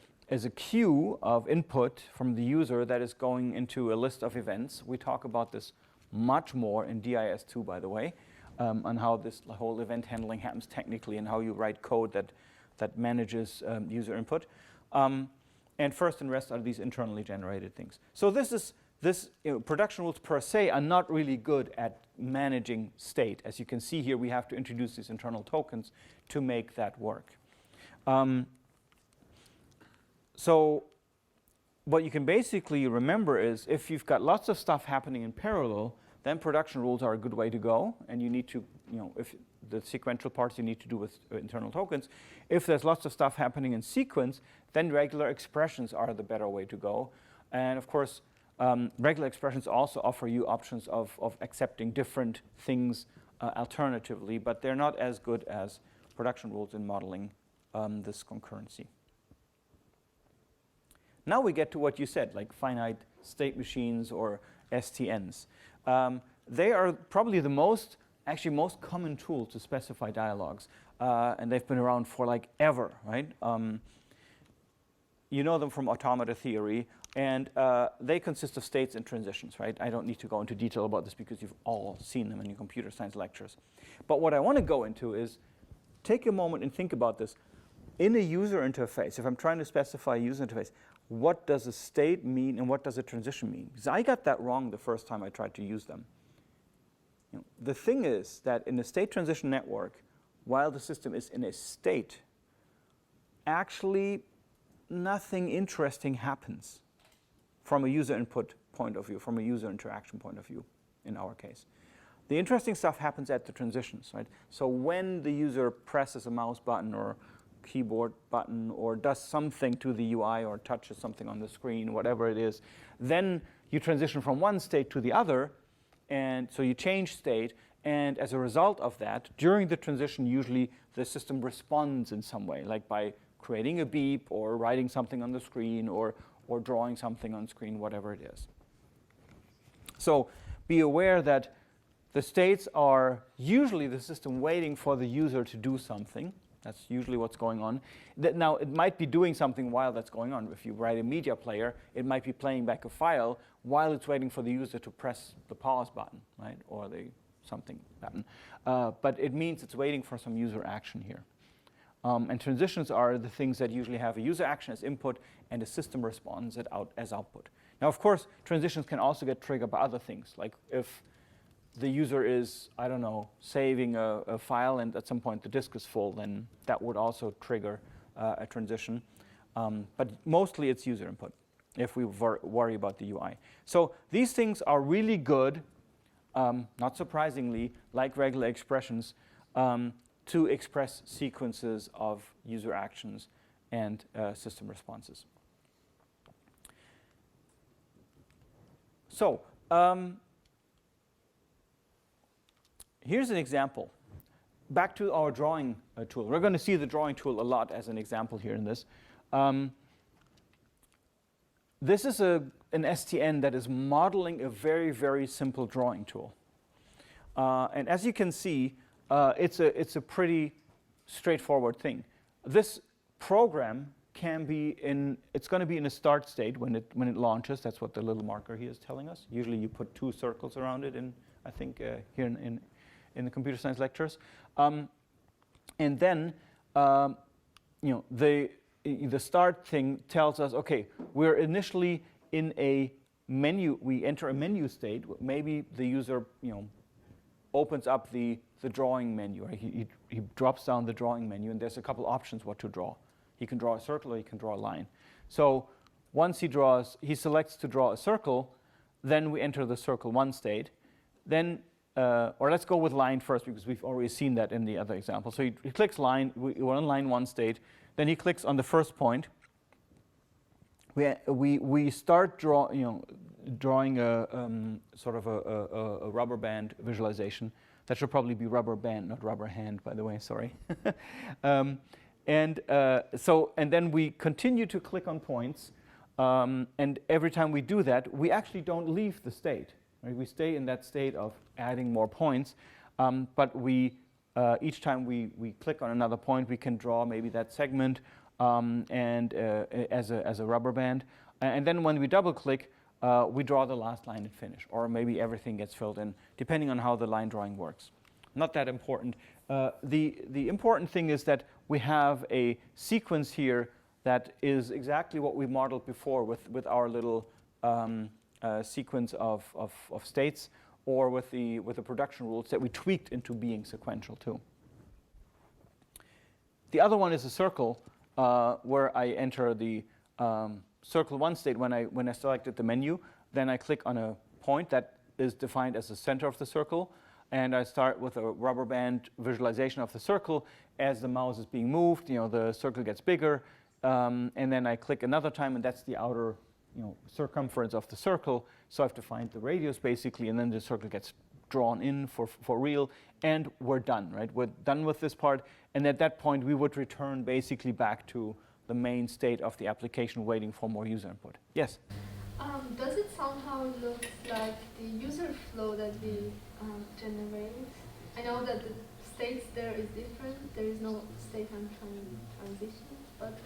queue of input from the user that is going into a list of events. We talk about this much more in DIS2, by the way, on how this whole event handling happens technically and how you write code that manages user input. And first and rest are these internally generated things. So production rules per se are not really good at managing state. As you can see here, we have to introduce these internal tokens to make that work. So what you can basically remember is if you've got lots of stuff happening in parallel, then production rules are a good way to go. And you need to, if the sequential parts you need to do with internal tokens. If there's lots of stuff happening in sequence, then regular expressions are the better way to go. And of course, regular expressions also offer you options of accepting different things alternatively, but they're not as good as production rules in modeling this concurrency. Now we get to what you said, like finite state machines or STNs. They are probably the most common tool to specify dialogues, and they've been around for like ever, right? You know them from automata theory, and they consist of states and transitions, right? I don't need to go into detail about this because you've all seen them in your computer science lectures. But what I want to go into is take a moment and think about this. In a user interface, if I'm trying to specify a user interface, what does a state mean and what does a transition mean? Because I got that wrong the first time I tried to use them. The thing is that in a state transition network, while the system is in a state, actually nothing interesting happens from a user input point of view, from a user interaction point of view, in our case. The interesting stuff happens at the transitions, right? So when the user presses a mouse button or keyboard button or does something to the UI or touches something on the screen, whatever it is, then you transition from one state to the other, and so you change state, and as a result of that, during the transition, usually the system responds in some way, like by creating a beep or writing something on the screen or drawing something on screen, whatever it is. So be aware that the states are usually the system waiting for the user to do something. That's usually what's going on. Now, it might be doing something while that's going on. If you write a media player, it might be playing back a file while it's waiting for the user to press the pause button, right, or the something button. But it means it's waiting for some user action here. And transitions are the things that usually have a user action as input and a system response as output. Now, of course, transitions can also get triggered by other things, like if the user is, I don't know, saving a file and at some point the disk is full, then that would also trigger a transition. But mostly it's user input if we worry about the UI. So these things are really good, not surprisingly, like regular expressions, to express sequences of user actions and system responses. So here's an example. Back to our drawing tool. We're going to see the drawing tool a lot as an example here in this. This is an STN that is modeling a very, very simple drawing tool. And as you can see, it's a pretty straightforward thing. This program can be it's going to be in a start state when it launches. That's what the little marker here is telling us. Usually you put 2 circles around it, I think here in the computer science lectures. And then the start thing tells us, okay, we're initially in a menu. We enter a menu state. Maybe the user opens up the drawing menu. Right? He drops down the drawing menu, and there's a couple options what to draw. He can draw a circle or he can draw a line. So once he selects to draw a circle, then we enter the circle 1 state. Then, or let's go with line first because we've already seen that in the other example. So he clicks line, we're on line 1 state. Then he clicks on the first point. We start drawing a sort of a rubber band visualization. That should probably be rubber band, not rubber hand, by the way, sorry. And then we continue to click on points, and every time we do that, we actually don't leave the state. Right? We stay in that state of adding more points, but each time we click on another point, we can draw maybe that segment as a rubber band. And then when we double click, we draw the last line and finish, or maybe everything gets filled in, depending on how the line drawing works. Not that important. The important thing is that we have a sequence here that is exactly what we modeled before with our little sequence of states, or with the production rules that we tweaked into being sequential too. The other one is a circle, where I enter the circle 1 state when I selected the menu. Then I click on a point that is defined as the center of the circle, and I start with a rubber band visualization of the circle. As the mouse is being moved, the circle gets bigger, and then I click another time, and that's the outer circumference of the circle. So I have to find the radius basically, and then the circle gets drawn in for real, and we're done, right? We're done with this part, and at that point we would return basically back to the main state of the application, waiting for more user input. Yes? Does it somehow look like the user flow that we generate? I know that the states there is different. There is no state and transition, but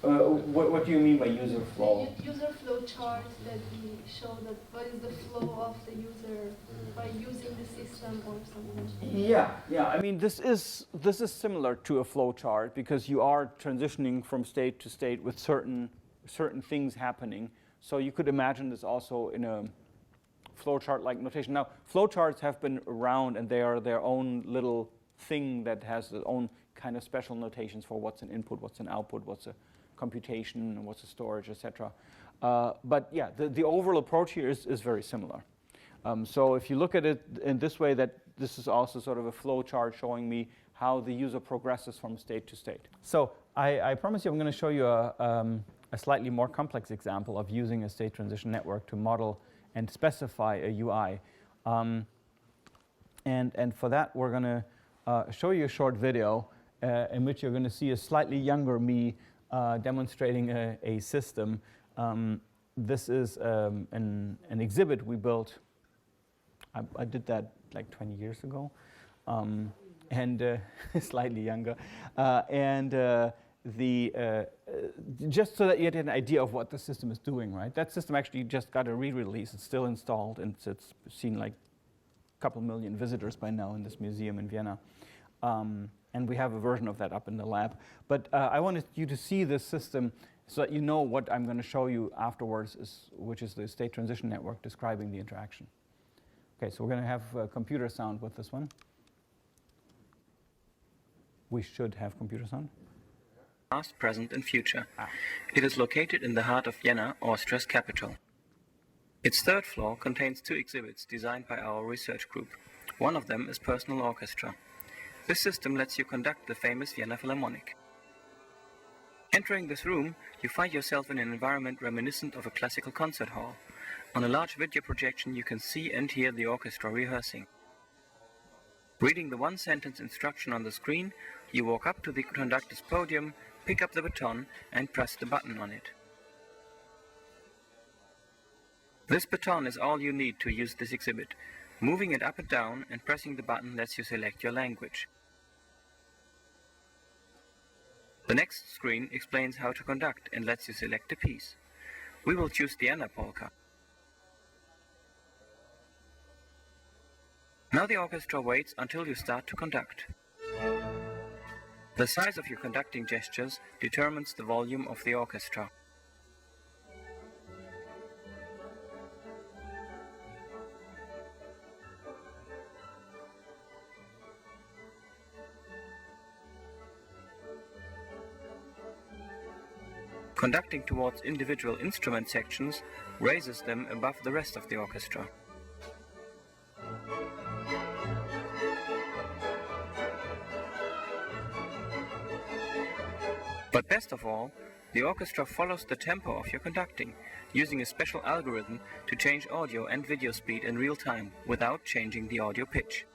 What do you mean by user flow? User flow chart that we show that what is the flow of the user by using the system or something. Yeah. I mean, this is similar to a flow chart because you are transitioning from state to state with certain things happening. So you could imagine this also in a flowchart-like notation. Now, flowcharts have been around, and they are their own little thing that has its own kind of special notations for what's an input, what's an output, what's a computation, what's a storage, etc. But yeah, the overall approach here is very similar. So if you look at it in this way, that this is also sort of a flow chart showing me how the user progresses from state to state. So I promise you I'm going to show you a slightly more complex example of using a state transition network to model and specify a UI. And for that, we're going to show you a short video in which you're going to see a slightly younger me demonstrating a system. This is an exhibit we built. I did that like 20 years ago, and slightly younger. Just so that you had an idea of what the system is doing, right? That system actually just got a re-release. It's still installed, and it's seen like a couple million visitors by now in this museum in Vienna. And we have a version of that up in the lab. But I wanted you to see this system so that you know what I'm going to show you afterwards, which is the state transition network describing the interaction. Okay, so we're going to have computer sound with this one. We should have computer sound. Past, present, and future. It is located in the heart of Vienna, Austria's capital. Its third floor contains 2 exhibits designed by our research group. One of them is Personal Orchestra. This system lets you conduct the famous Vienna Philharmonic. Entering this room, you find yourself in an environment reminiscent of a classical concert hall. On a large video projection, you can see and hear the orchestra rehearsing. Reading the one-sentence instruction on the screen, you walk up to the conductor's podium, pick up the baton, and press the button on it. This baton is all you need to use this exhibit. Moving it up and down and pressing the button lets you select your language. The next screen explains how to conduct and lets you select a piece. We will choose Vienna polka. Now the orchestra waits until you start to conduct. The size of your conducting gestures determines the volume of the orchestra. Conducting towards individual instrument sections raises them above the rest of the orchestra. But best of all, the orchestra follows the tempo of your conducting, using a special algorithm to change audio and video speed in real time without changing the audio pitch.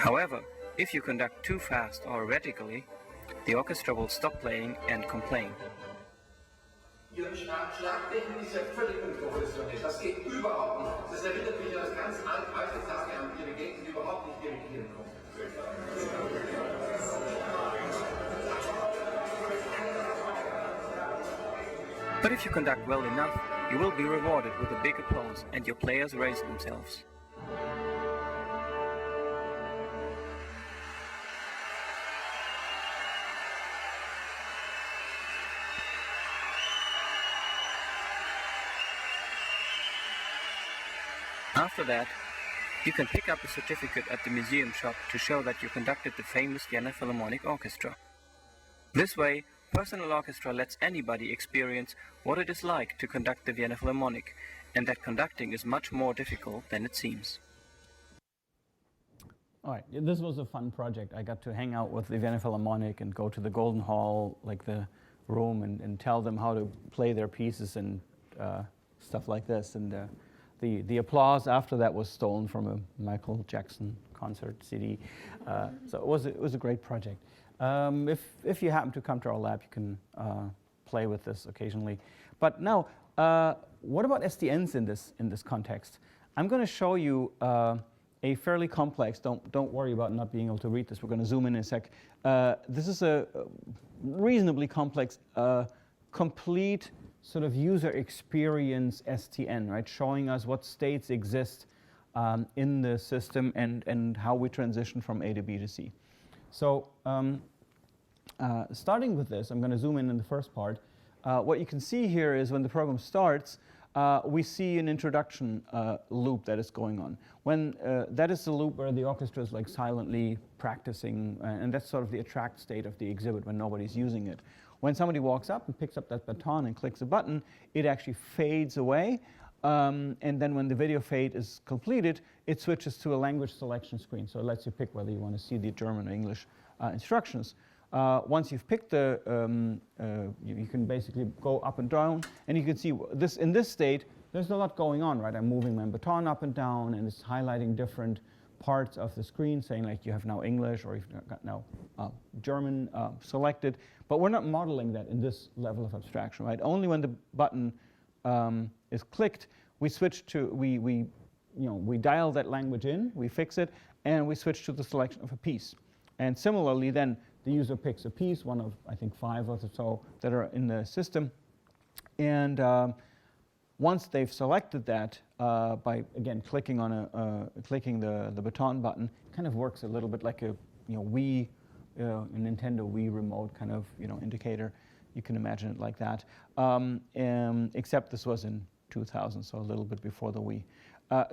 However, if you conduct too fast or erratically, the orchestra will stop playing and complain. Ihre Schlagtechnik ist ja völlig unprofessionell. Das geht überhaupt nicht. Das erinnert mich an das ganz alte Sache an Dirigenten, die überhaupt nicht dirigieren konnten. But if you conduct well enough, you will be rewarded with a big applause and your players raise themselves. After that, you can pick up a certificate at the museum shop to show that you conducted the famous Vienna Philharmonic Orchestra. This way, Personal Orchestra lets anybody experience what it is like to conduct the Vienna Philharmonic, and that conducting is much more difficult than it seems. All right, this was a fun project. I got to hang out with the Vienna Philharmonic and go to the Golden Hall, like the room, and tell them how to play their pieces and stuff like this. And the applause after that was stolen from a Michael Jackson concert CD. So it was a great project. If you happen to come to our lab, you can play with this occasionally. But now, what about SDNs in this context? I'm going to show you a fairly complex. Don't worry about not being able to read this. We're going to zoom in a sec. This is a reasonably complex, complete sort of user experience STN, right? Showing us what states exist in the system and how we transition from A to B to C. So starting with this, I'm going to zoom in the first part. What you can see here is when the program starts, we see an introduction loop that is going on. When that is the loop where the orchestra is like silently practicing, and that's sort of the attract state of the exhibit when nobody's using it. When somebody walks up and picks up that baton and clicks a button, it actually fades away. And then when the video fade is completed, it switches to a language selection screen. So it lets you pick whether you want to see the German or English instructions. Once you've picked the, you can basically go up and down, and you can see this in this state, there's a lot going on, right? I'm moving my baton up and down, and it's highlighting different parts of the screen, saying like you have now English or you've got now German selected. But we're not modeling that in this level of abstraction, right? Only when the button is clicked, we switch to, we dial that language in, we fix it, and we switch to the selection of a piece. And similarly, then the user picks a piece, one of, I think, 5 or so that are in the system. And once they've selected that by, again, clicking on clicking the baton button, it kind of works a little bit like a Wii, a Nintendo Wii remote kind of indicator. You can imagine it like that. Except this was in 2000, so a little bit before the Wii.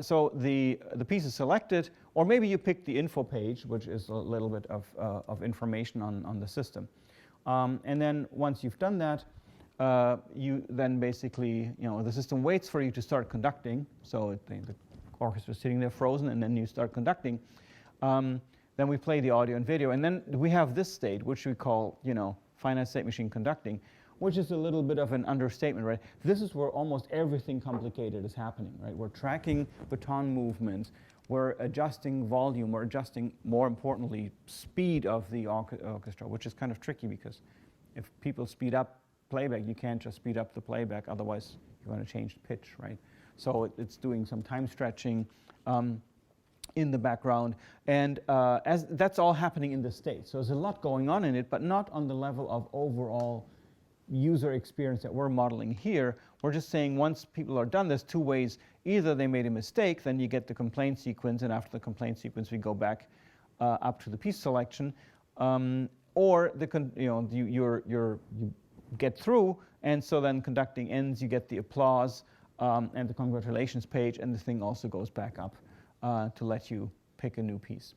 So the piece is selected, or maybe you pick the info page, which is a little bit of information on the system. And then once you've done that, you then basically, the system waits for you to start conducting. So the orchestra is sitting there frozen, and then you start conducting. Then we play the audio and video, and then we have this state, which we call, finite state machine conducting, which is a little bit of an understatement, right? This is where almost everything complicated is happening, right? We're tracking baton movements, we're adjusting volume, we're adjusting, more importantly, speed of the orchestra, which is kind of tricky because if people speed up playback, you can't just speed up the playback, otherwise you're going to change the pitch, right? So it's doing some time stretching in the background, and as that's all happening in the state. So there's a lot going on in it, but not on the level of overall user experience that we're modeling here. We're just saying once people are done, there's 2 ways. Either they made a mistake, then you get the complaint sequence, and after the complaint sequence, we go back up to the piece selection, or you get through, and so then conducting ends, you get the applause and the congratulations page, and the thing also goes back up to let you pick a new piece.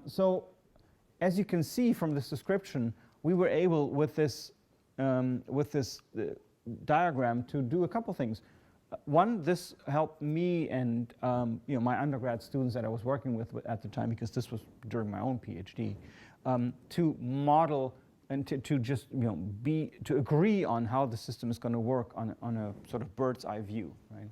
So as you can see from this description, we were able with this diagram to do a couple things. One, this helped me and my undergrad students that I was working with at the time, because this was during my own PhD, to model and to just to agree on how the system is going to work on a sort of bird's eye view, right?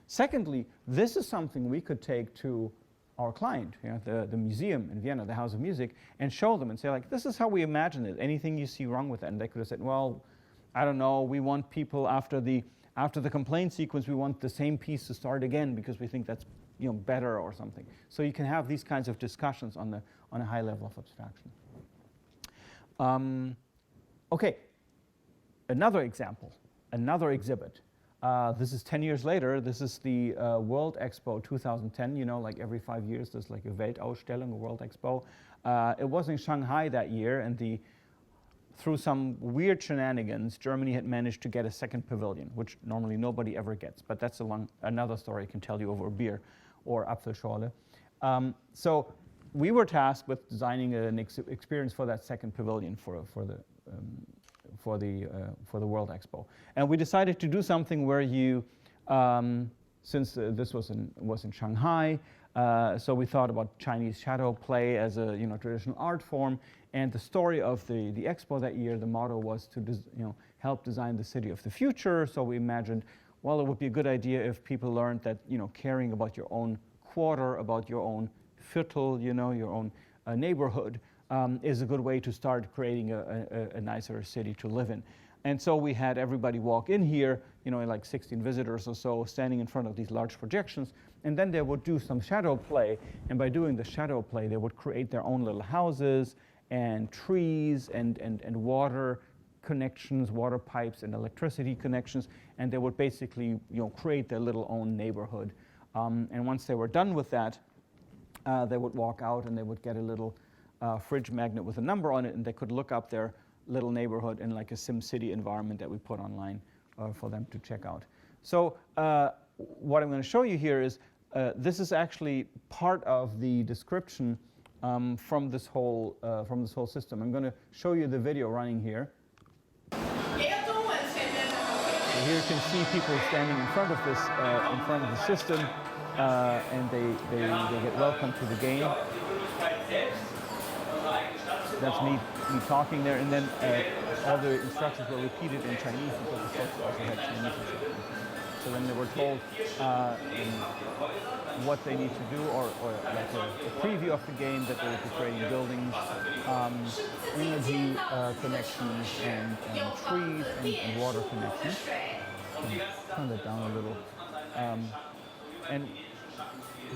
Secondly, this is something we could take to our client, the museum in Vienna, the House of Music, and show them and say, like, this is how we imagine it. Anything you see wrong with it? And they could have said, well, I don't know, we want people after the complaint sequence, we want the same piece to start again because we think that's better or something. So you can have these kinds of discussions on a high level of abstraction. Okay, another example, another exhibit. This is 10 years later. This is the World Expo 2010. Like every 5 years, there's like a Weltausstellung, a World Expo. It was in Shanghai that year, and through some weird shenanigans, Germany had managed to get a second pavilion, which normally nobody ever gets. But that's another story I can tell you over a beer or Apfelschorle. So we were tasked with designing an experience for that second pavilion for the World Expo, and we decided to do something where you, since this was in Shanghai, so we thought about Chinese shadow play as a traditional art form, and the story of the expo that year, the motto was to help design the city of the future. So we imagined, well, it would be a good idea if people learned that caring about your own quarter, about your own viertel, your own neighborhood, is a good way to start creating a nicer city to live in. And so we had everybody walk in here, like 16 visitors or so, standing in front of these large projections, and then they would do some shadow play. And by doing the shadow play, they would create their own little houses and trees and water connections, water pipes, and electricity connections, and they would basically create their little own neighborhood. And once they were done with that, they would walk out and they would get a little fridge magnet with a number on it, and they could look up their little neighborhood in like a SimCity environment that we put online for them to check out. So what I'm going to show you here is this is actually part of the description from this whole system. I'm going to show you the video running here. So here you can see people standing in front of this, in front of the system, and they get welcome to the game. That's me talking there, and then all the instructions were repeated in Chinese because the folks also had Chinese instructions. So then they were told what they need to do, or like a preview of the game, that they would be creating buildings, energy connections, and trees and water connections. Turn that down a little. And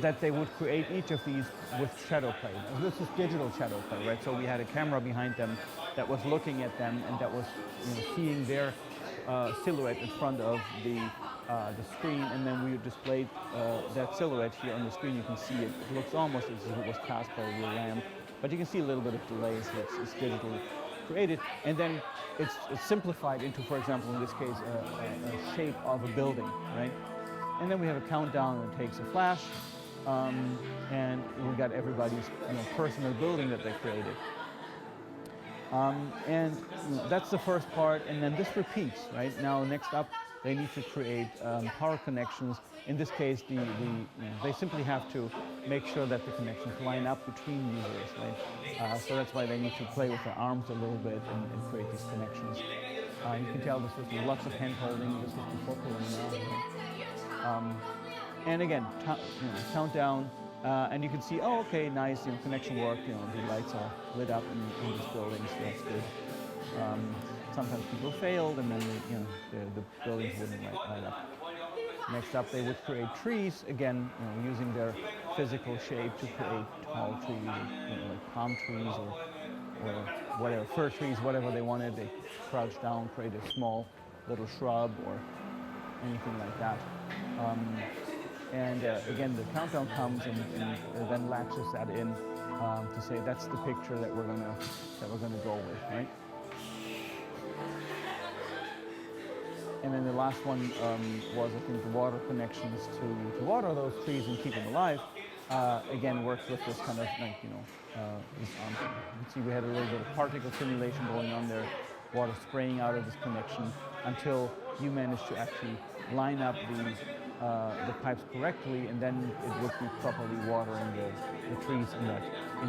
that they would create each of these with shadow play. This is digital shadow play, right? So we had a camera behind them that was looking at them and that was seeing their silhouette in front of the screen, and then we displayed that silhouette here on the screen. You can see it. It looks almost as if it was cast by a real lamp, but you can see a little bit of delay, so it's digitally created. And then it's simplified into, for example, in this case, a shape of a building, right? And then we have a countdown, and it takes a flash, and we got everybody's personal building that they created. And that's the first part, and then this repeats, right? Now, next up, they need to create power connections. In this case, they simply have to make sure that the connections line up between users, right? So that's why they need to play with their arms a little bit and create these connections. You can tell this was lots of hand-holding. This was before Corona. And again, countdown. And you can see, oh, okay, nice, connection worked. The lights are lit up in these buildings, so that's good. Sometimes people failed, and then the buildings wouldn't light up. Next up, they would create trees, again, using their physical shape to create tall trees, like palm trees or whatever, fir trees, whatever they wanted. They crouched down, create a small little shrub or anything like that. And again, the countdown comes and then latches that in to say that's the picture that we're gonna go with, right? And then the last one was, I think, the water connections to water those trees and keep them alive. Again, works with this kind of like this you can see we had a little bit of particle simulation going on there, water spraying out of this connection until you managed to actually line up the pipes correctly, and then it would be properly watering the trees in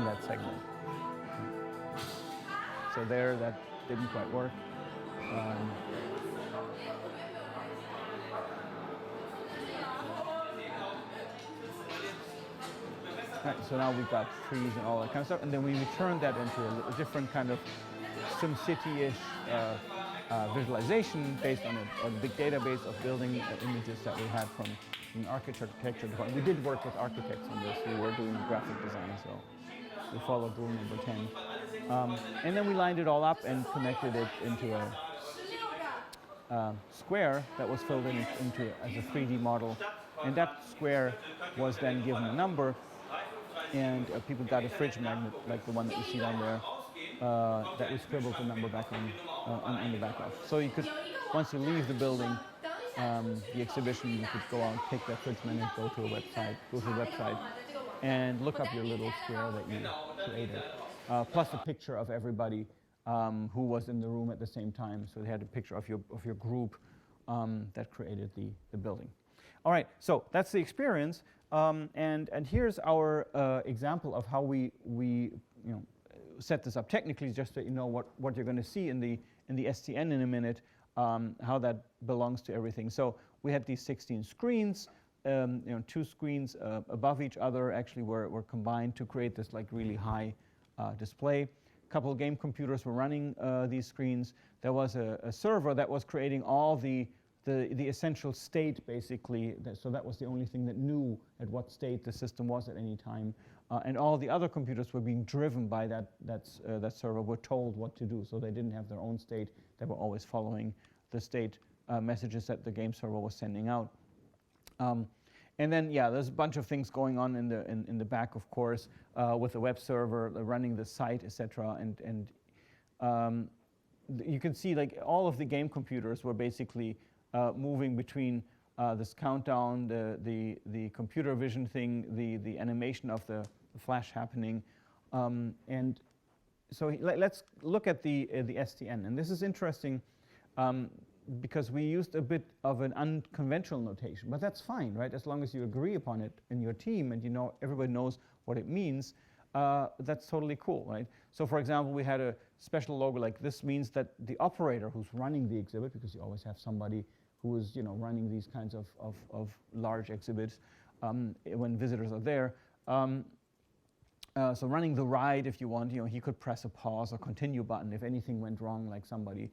that segment. So there, that didn't quite work. Right, so now we've got trees and all that kind of stuff, and then we returned that into a different kind of SimCity-ish visualization based on a big database of building images that we had from the architecture department. We did work with architects on this. We were doing graphic design, so we followed rule number 10. And then we lined it all up and connected it into a square that was filled into as a 3D model. And that square was then given a number, and people got a fridge magnet like the one that you see down there that we scribbled the number back on the back of. So you could, once you leave the building, the exhibition, you could go out, take that fridge magnet, go to the website, and look up your little square that you created, plus a picture of everybody who was in the room at the same time. So they had a picture of your group that created the building. All right, so that's the experience, and here's our example of how we set this up technically, just so you know what you're going to see in the STN in a minute, how that belongs to everything. So we had these 16 screens, 2 screens above each other actually were combined to create this like really high display. A couple of game computers were running these screens. There was a server that was creating all the essential state, basically. So that was the only thing that knew at what state the system was at any time. and all the other computers were being driven by that server, were told what to do. So they didn't have their own state. They were always following the state messages that the game server was sending out. And then, yeah, there's a bunch of things going on in the back, of course, with the web server running the site, etc. And you can see like all of the game computers were basically moving between this countdown, the computer vision thing, the animation of the flash happening, and so let's look at the STN. And this is interesting. Because we used a bit of an unconventional notation, but that's fine, right? As long as you agree upon it in your team and you know everybody knows what it means, that's totally cool, right? So for example, we had a special logo like this means that the operator who's running the exhibit, because you always have somebody who is running these kinds of large exhibits when visitors are there. So running the ride, if you want, he could press a pause or continue button if anything went wrong, like somebody,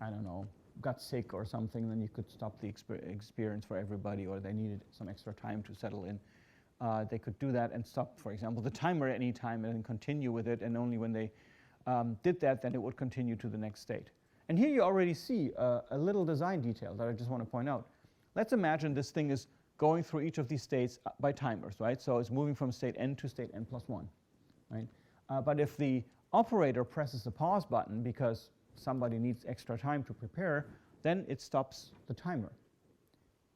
I don't know, got sick or something, then you could stop the experience for everybody, or they needed some extra time to settle in. They could do that and stop, for example, the timer at any time and then continue with it, and only when they did that, then it would continue to the next state. And here you already see a little design detail that I just want to point out. Let's imagine this thing is going through each of these states by timers, right? So it's moving from state n to state n+1, right? But if the operator presses the pause button because somebody needs extra time to prepare, then it stops the timer.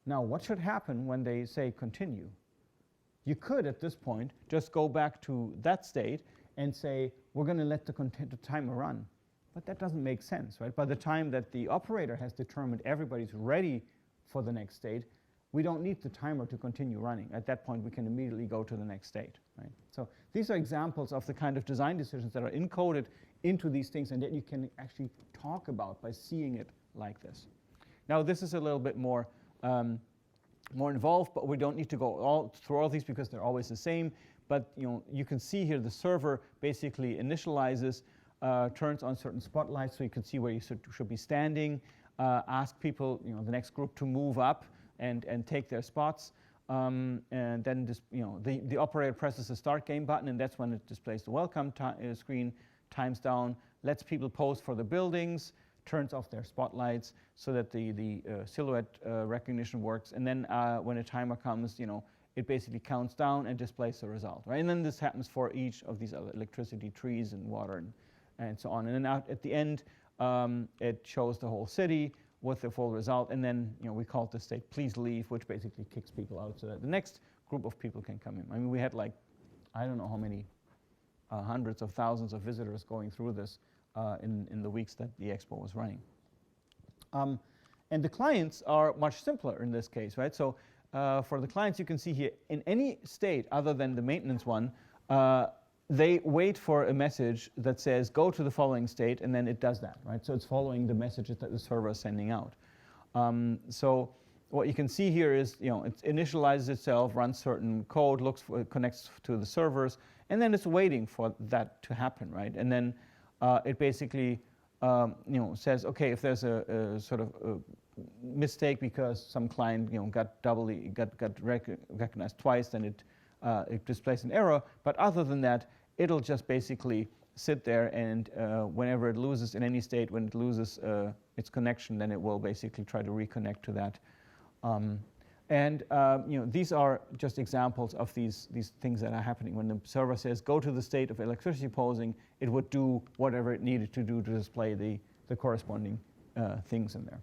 Now, what should happen when they say continue? You could, at this point, just go back to that state and say, we're going to let the timer run. But that doesn't make sense, right? By the time that the operator has determined everybody's ready for the next state, we don't need the timer to continue running. At that point, we can immediately go to the next state, right? So these are examples of the kind of design decisions that are encoded into these things and that you can actually talk about by seeing it like this. Now, this is a little bit more involved, but we don't need to go through all these because they're always the same. But you can see here the server basically initializes, turns on certain spotlights so you can see where you should be standing, ask people, the next group to move up and take their spots. And then just, the operator presses the start game button, and that's when it displays the welcome screen, times down, lets people pose for the buildings, turns off their spotlights so that the silhouette recognition works. And then when a timer comes, it basically counts down and displays the result, right? And then this happens for each of these other electricity, trees, and water, and so on. And then out at the end, it shows the whole city with the full result. And then we call it the state please leave, which basically kicks people out so that the next group of people can come in. I mean, we had like, I don't know how many hundreds of thousands of visitors going through this in the weeks that the expo was running. And the clients are much simpler in this case, right? So for the clients, you can see here, in any state other than the maintenance one, they wait for a message that says, go to the following state, and then it does that, right? So it's following the messages that the server is sending out. So what you can see here is, it initializes itself, runs certain code, connects to the servers, and then it's waiting for that to happen, right? And then it basically, says, okay, if there's a sort of a mistake because some client, got recognized twice, then it displays an error. But other than that, it'll just basically sit there, and whenever it loses in any state, when it loses its connection, then it will basically try to reconnect to that. These are just examples of these things that are happening. When the server says, go to the state of electricity posing, it would do whatever it needed to do to display the corresponding things in there.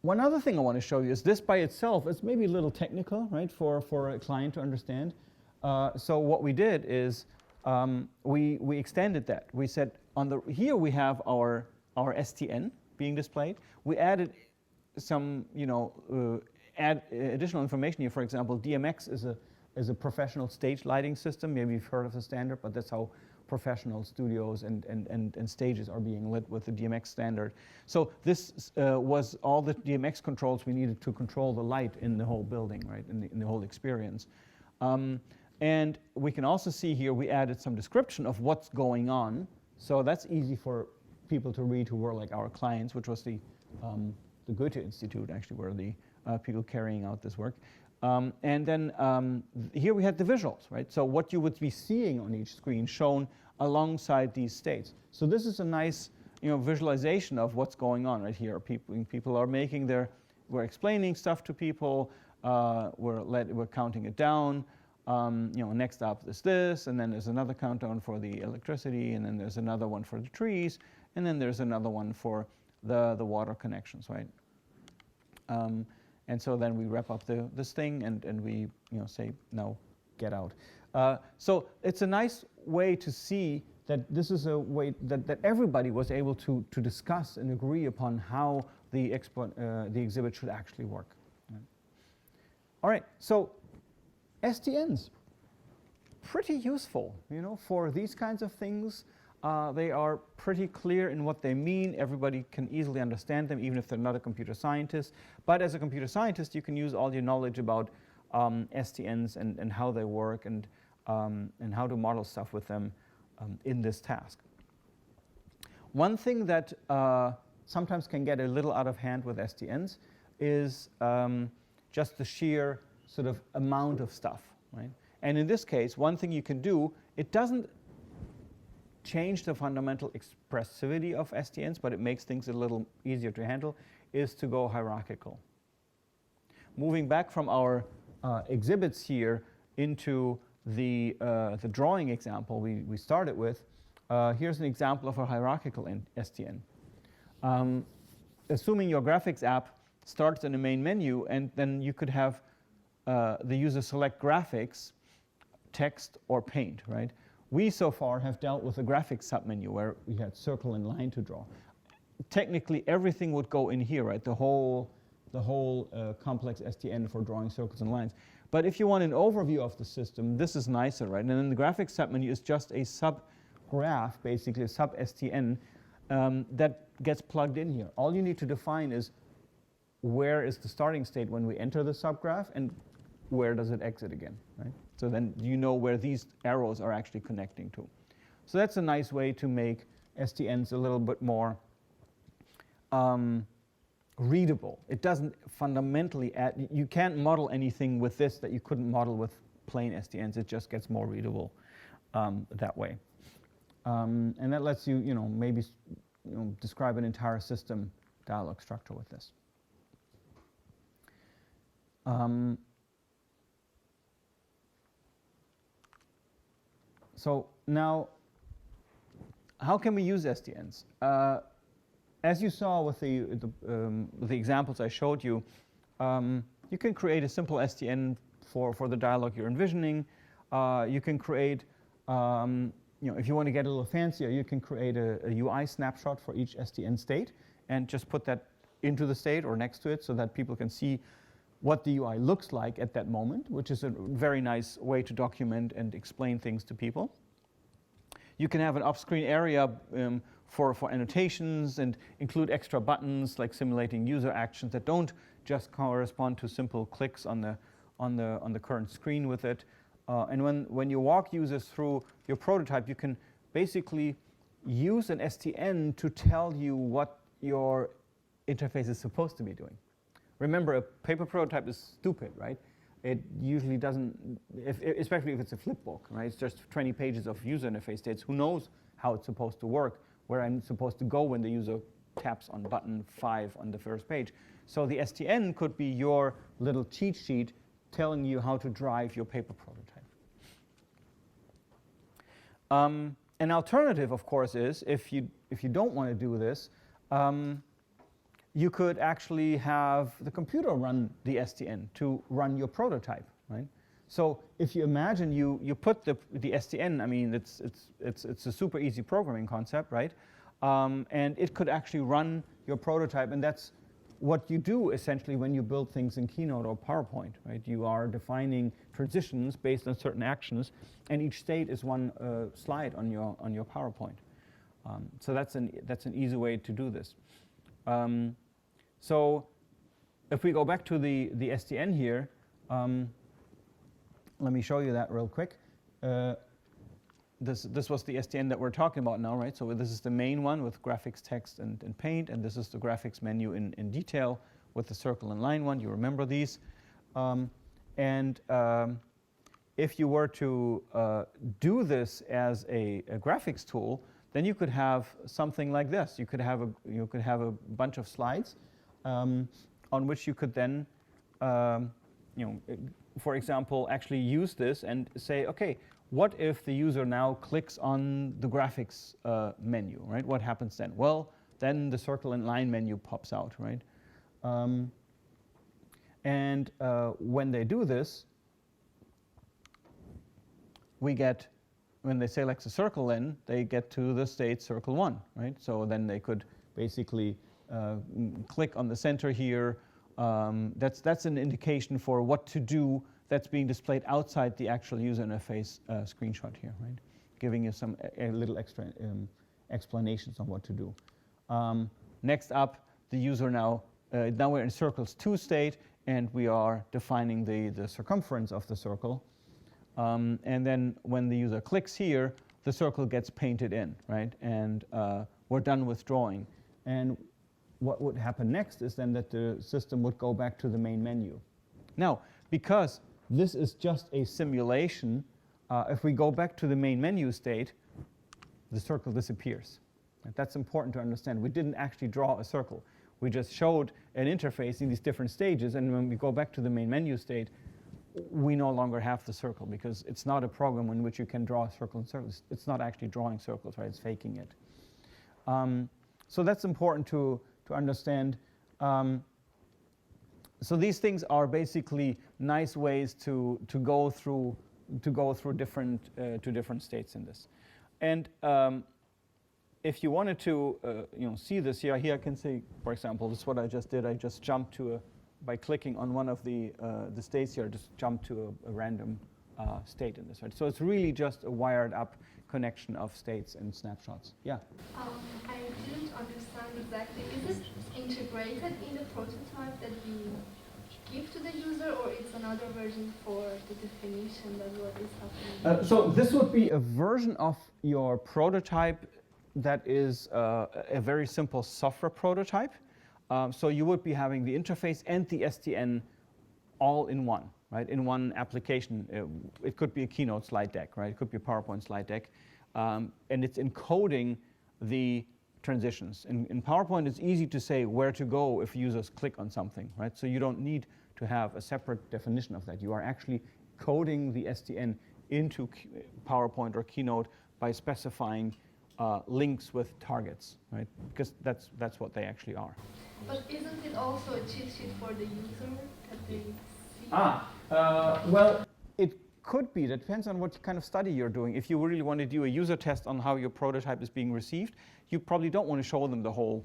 One other thing I want to show you is this by itself is maybe a little technical, right, for a client to understand. So what we did is we extended that. We said here we have our STN being displayed. We added some add additional information here. For example, DMX is a professional stage lighting system. Maybe you've heard of the standard, but that's how professional studios and stages are being lit with the DMX standard. So this was all the DMX controls we needed to control the light in the whole building, right, in the whole experience. And we can also see here we added some description of what's going on. So that's easy for people to read who were like our clients, which was the Goethe Institute, actually, were the people carrying out this work. And then here we had the visuals, right? So what you would be seeing on each screen shown alongside these states. So this is a nice, visualization of what's going on right here. People are making we're explaining stuff to people. We're counting it down. Next up is this, and then there's another countdown for the electricity, and then there's another one for the trees, and then there's another one for the water connections, right? And so then we wrap up this thing, and we say, now get out. So it's a nice way to see that this is a way that everybody was able to discuss and agree upon how the exhibit should actually work. Right? All right, so SDNs, pretty useful, for these kinds of things. They are pretty clear in what they mean. Everybody can easily understand them, even if they're not a computer scientist. But as a computer scientist, you can use all your knowledge about SDNs and how they work and how to model stuff with them in this task. One thing that sometimes can get a little out of hand with SDNs is just the sheer sort of amount of stuff, right? And in this case, one thing you can do, it doesn't change the fundamental expressivity of SDNs, but it makes things a little easier to handle, is to go hierarchical. Moving back from our exhibits here into the drawing example we started with, here's an example of a hierarchical SDN. Assuming your graphics app starts in the main menu, and then you could have the user select graphics, text, or paint, right? We so far have dealt with a graphics submenu where we had circle and line to draw. Technically, everything would go in here, right? The whole complex SDN for drawing circles and lines. But if you want an overview of the system, this is nicer, right? And then the graphics submenu is just a sub-graph, basically a sub-SDN that gets plugged in here. All you need to define is where is the starting state when we enter the subgraph, and where does it exit again, right? So then you know where these arrows are actually connecting to. So that's a nice way to make SDNs a little bit more readable. It doesn't fundamentally add, you can't model anything with this that you couldn't model with plain SDNs. It just gets more readable that way. And that lets you, maybe describe an entire system dialog structure with this. So now, how can we use SDNs? As you saw with the examples I showed you, you can create a simple SDN for the dialog you're envisioning. You can create, if you want to get a little fancier, you can create a UI snapshot for each SDN state and just put that into the state or next to it so that people can see what the UI looks like at that moment, which is a very nice way to document and explain things to people. You can have an off-screen area for annotations and include extra buttons like simulating user actions that don't just correspond to simple clicks on the current screen with it. And when you walk users through your prototype, you can basically use an SDN to tell you what your interface is supposed to be doing. Remember, a paper prototype is stupid, right? It usually doesn't, especially if it's a flipbook, right? It's just 20 pages of user interface states. Who knows how it's supposed to work, where I'm supposed to go when the user taps on button 5 on the first page. So the SDN could be your little cheat sheet telling you how to drive your paper prototype. An alternative, of course, is if you don't want to do this, you could actually have the computer run the SDN to run your prototype, right? So if you imagine you put the SDN, I mean, it's a super easy programming concept, right? And it could actually run your prototype, and that's what you do essentially when you build things in Keynote or PowerPoint, right? You are defining transitions based on certain actions, and each state is one slide on your PowerPoint. So that's an easy way to do this. So if we go back to the SDN here, let me show you that real quick. This was the SDN that we're talking about now, right? So this is the main one with graphics, text, and paint, and this is the graphics menu in detail with the circle and line one. You remember these. And if you were to do this as a graphics tool, then you could have something like this. You could have a bunch of slides on which you could then, for example, actually use this and say, okay, what if the user now clicks on the graphics menu, right? What happens then? Well, then the circle and line menu pops out, right? And when they do this, we get, when they select the circle, then they get to the state circle 1, right? So then they could basically click on the center here. That's an indication for what to do that's being displayed outside the actual user interface screenshot here, right? Giving you some a little extra explanations on what to do. Next up, the user now we're in circles 2 state, and we are defining the circumference of the circle. And then when the user clicks here, the circle gets painted in, right? And we're done with drawing. And what would happen next is then that the system would go back to the main menu. Now, because this is just a simulation, if we go back to the main menu state, the circle disappears. And that's important to understand. We didn't actually draw a circle. We just showed an interface in these different stages, and when we go back to the main menu state, we no longer have the circle, because it's not a program in which you can draw a circle and circles. It's not actually drawing circles, right? It's faking it. So that's important to understand. So these things are basically nice ways to go through different states in this. And if you wanted to see this here I can say, for example, this is what I just did. I just jumped to by clicking on one of the states here, just jump to a random state in this, right? So it's really just a wired up connection of states and snapshots. Yeah? I didn't understand exactly. Is this integrated in the prototype that we give to the user, or it's another version for the definition that what is happening? So this would be a version of your prototype that is a very simple software prototype. So you would be having the interface and the SDN all in one, right? In one application. It could be a Keynote slide deck, right? It could be a PowerPoint slide deck. And it's encoding the transitions. In PowerPoint, it's easy to say where to go if users click on something, right? So you don't need to have a separate definition of that. You are actually coding the SDN into PowerPoint or Keynote by specifying links with targets, right? Because that's what they actually are. But isn't it also a cheat sheet for the user that they see? Well, it could be. That depends on what kind of study you're doing. If you really want to do a user test on how your prototype is being received, you probably don't want to show them the whole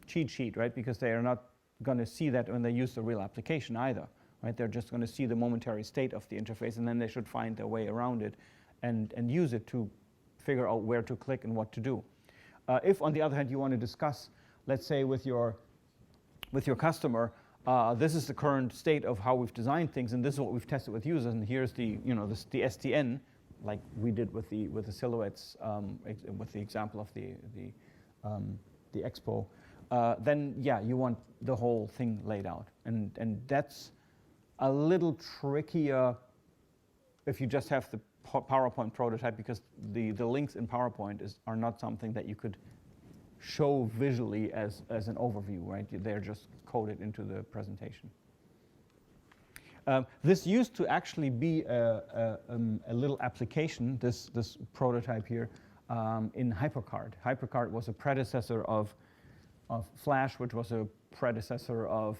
cheat sheet, right? Because they are not going to see that when they use the real application either, right? They're just going to see the momentary state of the interface, and then they should find their way around it and use it to figure out where to click and what to do. If, on the other hand, you want to discuss, let's say, with your customer, this is the current state of how we've designed things, and this is what we've tested with users, and here's the the SDN, like we did with the silhouettes, with the example of the expo. Then yeah, you want the whole thing laid out, and that's a little trickier if you just have the PowerPoint prototype, because the links in PowerPoint are not something that you could show visually as an overview, right? They're just coded into the presentation. This used to actually be a little application, this prototype here, in HyperCard. HyperCard was a predecessor of Flash, which was a predecessor of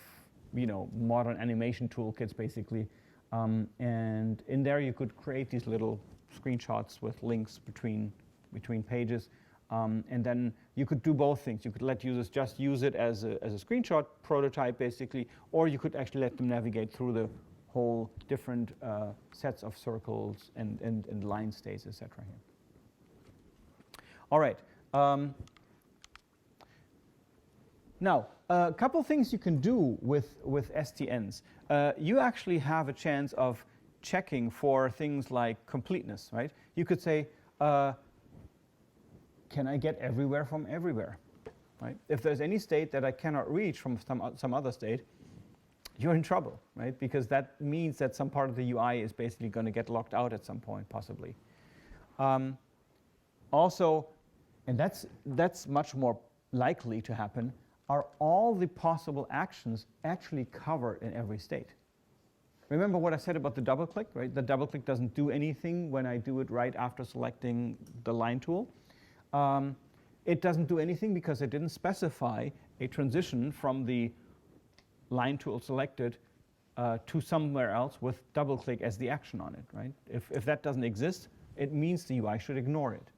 modern animation toolkits, basically. And in there you could create these little screenshots with links between pages. And then you could do both things. You could let users just use it as a screenshot prototype, basically, or you could actually let them navigate through the whole different sets of circles and line states, etc. here. All right. Now, a couple things you can do with SDNs. You actually have a chance of checking for things like completeness, right? You could say, can I get everywhere from everywhere, right? If there's any state that I cannot reach from some other state, you're in trouble, right? Because that means that some part of the UI is basically going to get locked out at some point, possibly. Also, and that's much more likely to happen, are all the possible actions actually covered in every state? Remember what I said about the double click, right? The double click doesn't do anything when I do it right after selecting the line tool. It doesn't do anything because it didn't specify a transition from the line tool selected to somewhere else with double click as the action on it, right? If that doesn't exist, it means the UI should ignore it.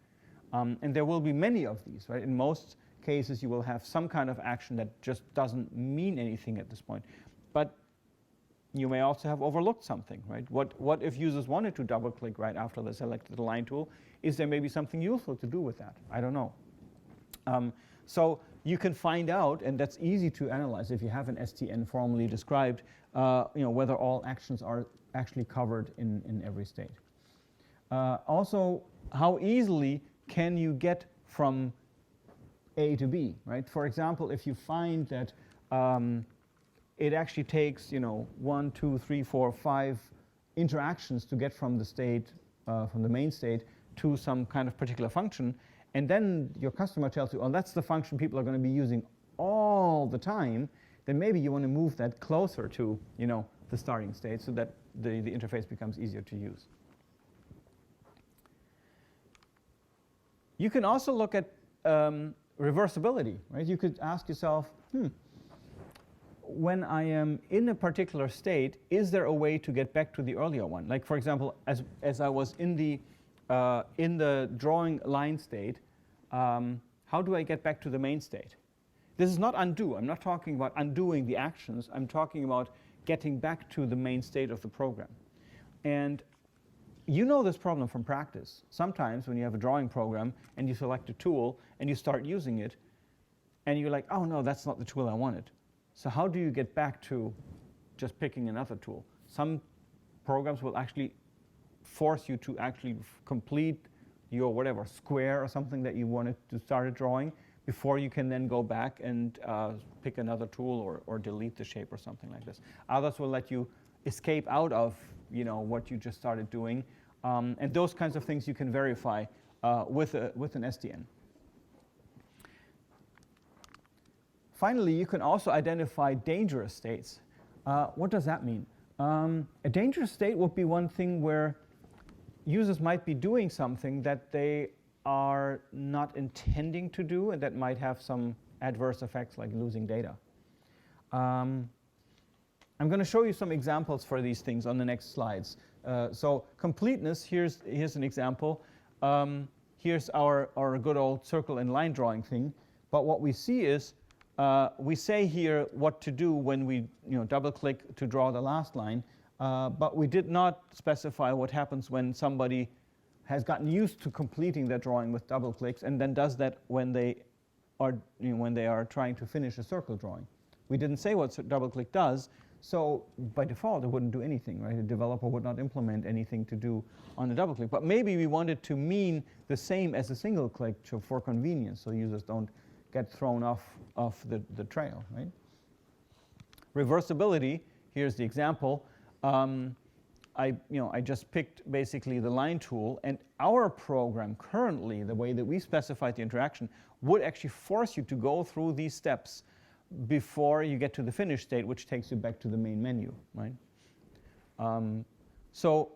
And there will be many of these, right? In most cases, you will have some kind of action that just doesn't mean anything at this point. But you may also have overlooked something, right? What if users wanted to double click right after they selected the line tool? Is there maybe something useful to do with that? I don't know. So you can find out, and that's easy to analyze if you have an STN formally described, whether all actions are actually covered in every state. Also, how easily can you get from A to B, right? For example, if you find that it actually takes 1, 2, 3, 4, 5 interactions to get from the state, from the main state to some kind of particular function, and then your customer tells you, oh, that's the function people are going to be using all the time, then maybe you want to move that closer to the starting state so that the interface becomes easier to use. You can also look at reversibility, right? You could ask yourself, when I am in a particular state, is there a way to get back to the earlier one? Like, for example, as I was in the drawing line state, how do I get back to the main state? This is not undo. I'm not talking about undoing the actions. I'm talking about getting back to the main state of the program. And you know this problem from practice. Sometimes when you have a drawing program and you select a tool and you start using it, and you're like, oh no, that's not the tool I wanted. So how do you get back to just picking another tool? Some programs will actually force you to actually complete your whatever square or something that you wanted to start a drawing before you can then go back and pick another tool or delete the shape or something like this. Others will let you escape out of what you just started doing, and those kinds of things you can verify with an SDN. Finally, you can also identify dangerous states. What does that mean? A dangerous state would be one thing where users might be doing something that they are not intending to do and that might have some adverse effects like losing data. I'm going to show you some examples for these things on the next slides. So completeness, here's an example. Here's our good old circle and line drawing thing. But what we see is we say here what to do when we double click to draw the last line. But we did not specify what happens when somebody has gotten used to completing their drawing with double clicks and then does that when they are trying to finish a circle drawing. We didn't say what double click does, so by default it wouldn't do anything, right? A developer would not implement anything to do on a double click. But maybe we want it to mean the same as a single click for convenience, so users don't get thrown off the trail, right? Reversibility, here's the example. I just picked basically the line tool, and our program currently, the way that we specified the interaction, would actually force you to go through these steps before you get to the finish state, which takes you back to the main menu, right? So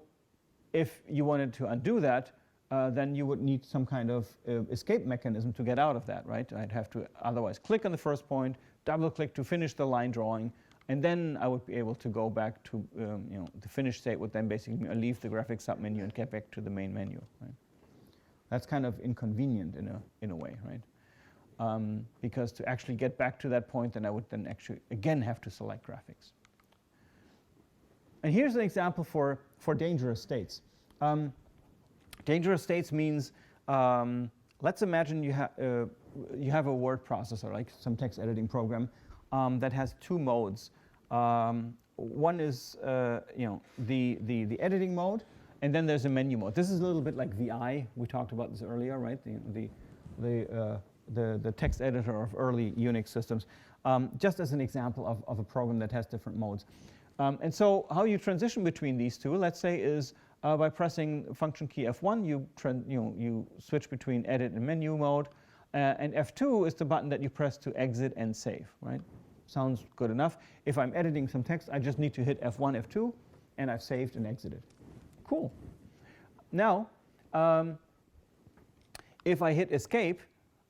if you wanted to undo that, then you would need some kind of escape mechanism to get out of that, right? I'd have to otherwise click on the first point, double click to finish the line drawing, and then I would be able to go back to, the finish state would then basically leave the graphics submenu and get back to the main menu, right? That's kind of inconvenient in a way, right? Because to actually get back to that point, then I would then actually again have to select graphics. And here's an example for dangerous states. Dangerous states means, let's imagine you have a word processor, like some text editing program, that has two modes. One is the editing mode, and then there's a menu mode. This is a little bit like VI. We talked about this earlier, right? the text editor of early Unix systems, just as an example of a program that has different modes. And so how you transition between these two, let's say, is by pressing function key F1, you switch between edit and menu mode. And F2 is the button that you press to exit and save, right? Sounds good enough. If I'm editing some text, I just need to hit F1, F2, and I've saved and exited. Cool. Now, if I hit escape,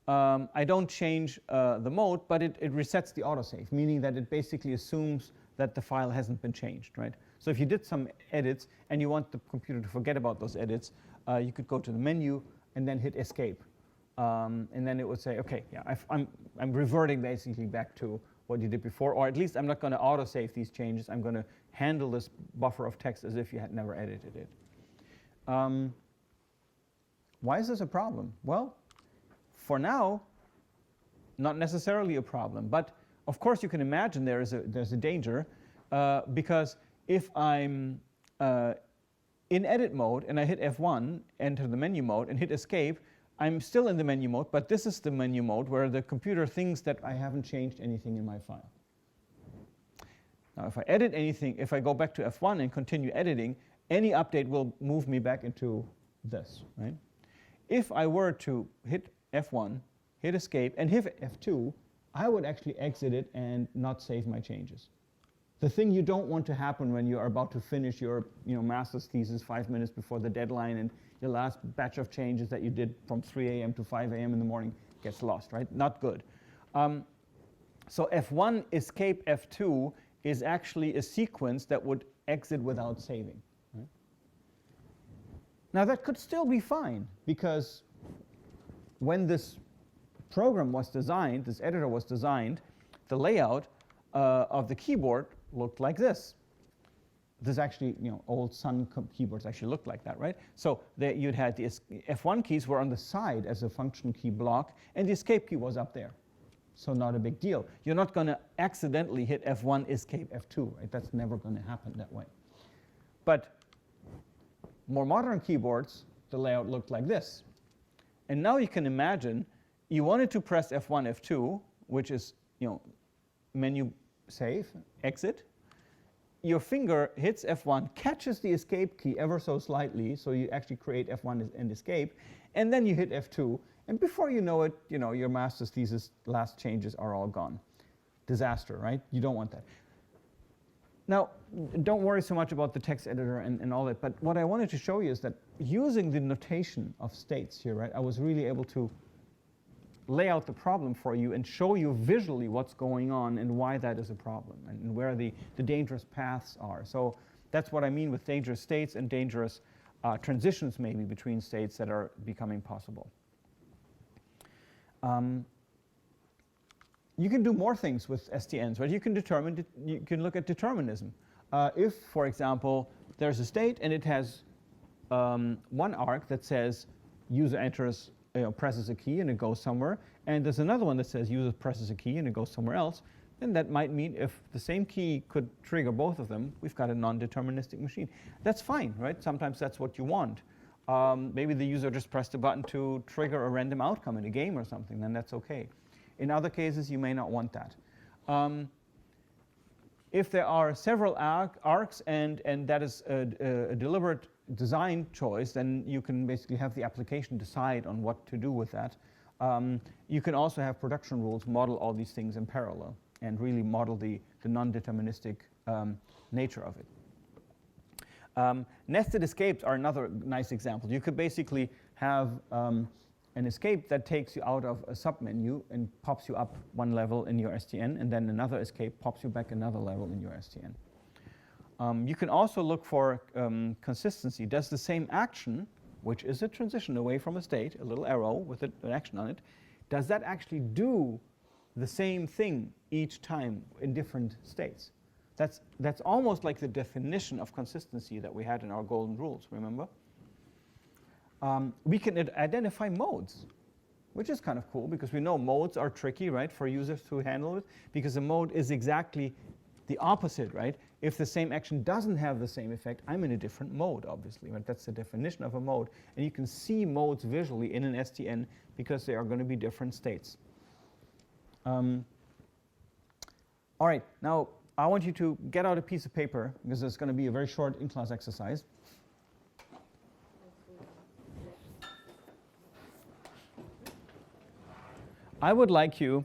I don't change the mode, but it resets the autosave, meaning that it basically assumes that the file hasn't been changed, right? So if you did some edits and you want the computer to forget about those edits, you could go to the menu and then hit escape. And then it would say, OK, yeah, I'm reverting basically back to what you did before, or at least I'm not going to autosave these changes. I'm going to handle this buffer of text as if you had never edited it. Why is this a problem? Well, for now, not necessarily a problem. But of course, you can imagine there's a danger, because if I'm in edit mode and I hit F1, enter the menu mode, and hit escape, I'm still in the menu mode, but this is the menu mode where the computer thinks that I haven't changed anything in my file. Now, if I edit anything, if I go back to F1 and continue editing, any update will move me back into this, right? If I were to hit F1, hit escape, and hit F2, I would actually exit it and not save my changes. The thing you don't want to happen when you are about to finish your master's thesis 5 minutes before the deadline and your last batch of changes that you did from 3 a.m. to 5 a.m. in the morning gets lost, right? Not good. So F1 escape F2 is actually a sequence that would exit without saving. Right? Now that could still be fine, because when this program was designed, this editor was designed, the layout of the keyboard looked like this. This actually, old Sun keyboards actually looked like that, right? So you'd had the F1 keys were on the side as a function key block, and the escape key was up there. So not a big deal. You're not going to accidentally hit F1, escape F2, right? That's never going to happen that way. But more modern keyboards, the layout looked like this. And now you can imagine you wanted to press F1, F2, which is, menu save, exit. Your finger hits F1, catches the escape key ever so slightly, so you actually create F1 and escape, and then you hit F2, and before you know it, your master's thesis last changes are all gone. Disaster, right? You don't want that. Now, don't worry so much about the text editor and all that, but what I wanted to show you is that using the notation of states here, right, I was really able to lay out the problem for you and show you visually what's going on and why that is a problem and where the dangerous paths are. So that's what I mean with dangerous states and dangerous transitions maybe between states that are becoming possible. You can do more things with STNs, right? You can look at determinism. If, for example, there's a state and it has one arc that says user enters, presses a key and it goes somewhere, and there's another one that says user presses a key and it goes somewhere else, then that might mean if the same key could trigger both of them, we've got a non-deterministic machine. That's fine, right? Sometimes that's what you want. Maybe the user just pressed a button to trigger a random outcome in a game or something, then that's OK. In other cases, you may not want that. If there are several arcs and that is a deliberate design choice, then you can basically have the application decide on what to do with that. You can also have production rules model all these things in parallel and really model the non-deterministic nature of it. Nested escapes are another nice example. You could basically have an escape that takes you out of a submenu and pops you up one level in your STN, and then another escape pops you back another level in your STN. You can also look for consistency. Does the same action, which is a transition away from a state, a little arrow with an action on it, does that actually do the same thing each time in different states? That's almost like the definition of consistency that we had in our golden rules, remember? We can identify modes, which is kind of cool because we know modes are tricky, right, for users to handle it, because a mode is exactly the opposite, right? If the same action doesn't have the same effect, I'm in a different mode, obviously, right? That's the definition of a mode. And you can see modes visually in an STN because they are going to be different states. All right, now I want you to get out a piece of paper because it's going to be a very short in-class exercise. I would like you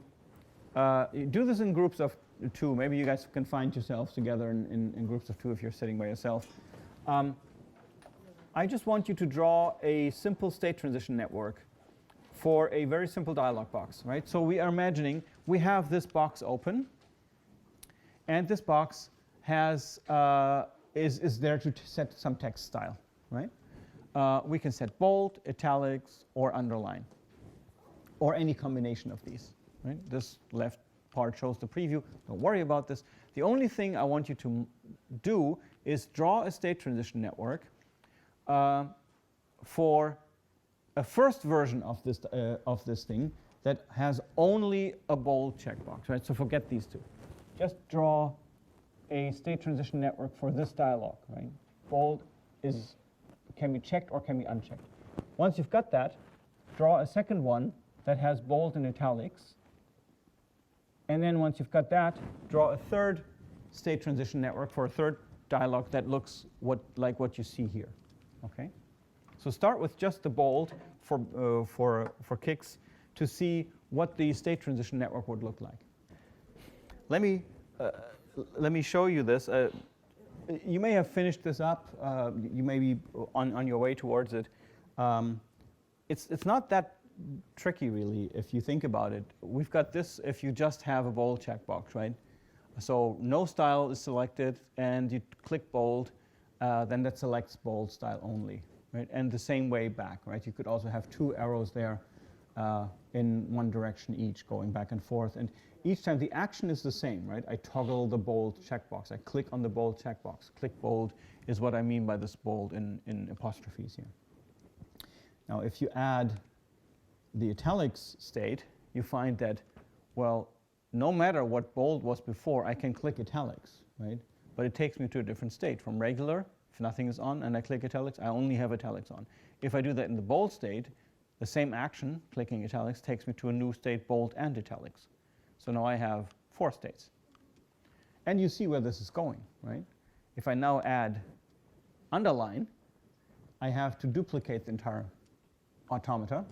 do this in groups of 2. Maybe you guys can find yourselves together in groups of 2 if you're sitting by yourself. I just want you to draw a simple state transition network for a very simple dialog box, right? So we are imagining we have this box open, and this box has is there to set some text style, right? We can set bold, italics, or underline, or any combination of these, right? This left part shows the preview. Don't worry about this. The only thing I want you to do is draw a state transition network for a first version of this thing that has only a bold checkbox, right? So forget these 2. Just draw a state transition network for this dialog, right? Bold can be checked or can be unchecked. Once you've got that, draw a second one that has bold and italics. And then once you've got that, draw a third state transition network for a third dialog that looks like what you see here. Okay? So start with just the bold for kicks to see what the state transition network would look like. Let me show you this. You may have finished this up. You may be on your way towards it. It's not that tricky, really, if you think about it. We've got this if you just have a bold checkbox, right? So no style is selected, and you click bold, then that selects bold style only, right? And the same way back, right? You could also have 2 arrows there in one direction each, going back and forth. And each time the action is the same, right? I toggle the bold checkbox. I click on the bold checkbox. Click bold is what I mean by this bold in apostrophes here. Now, if you add the italics state, you find that, well, no matter what bold was before, I can click italics, right? But it takes me to a different state. From regular, if nothing is on and I click italics, I only have italics on. If I do that in the bold state, the same action, clicking italics, takes me to a new state, bold and italics. So now I have 4 states. And you see where this is going, right? If I now add underline, I have to duplicate the entire automata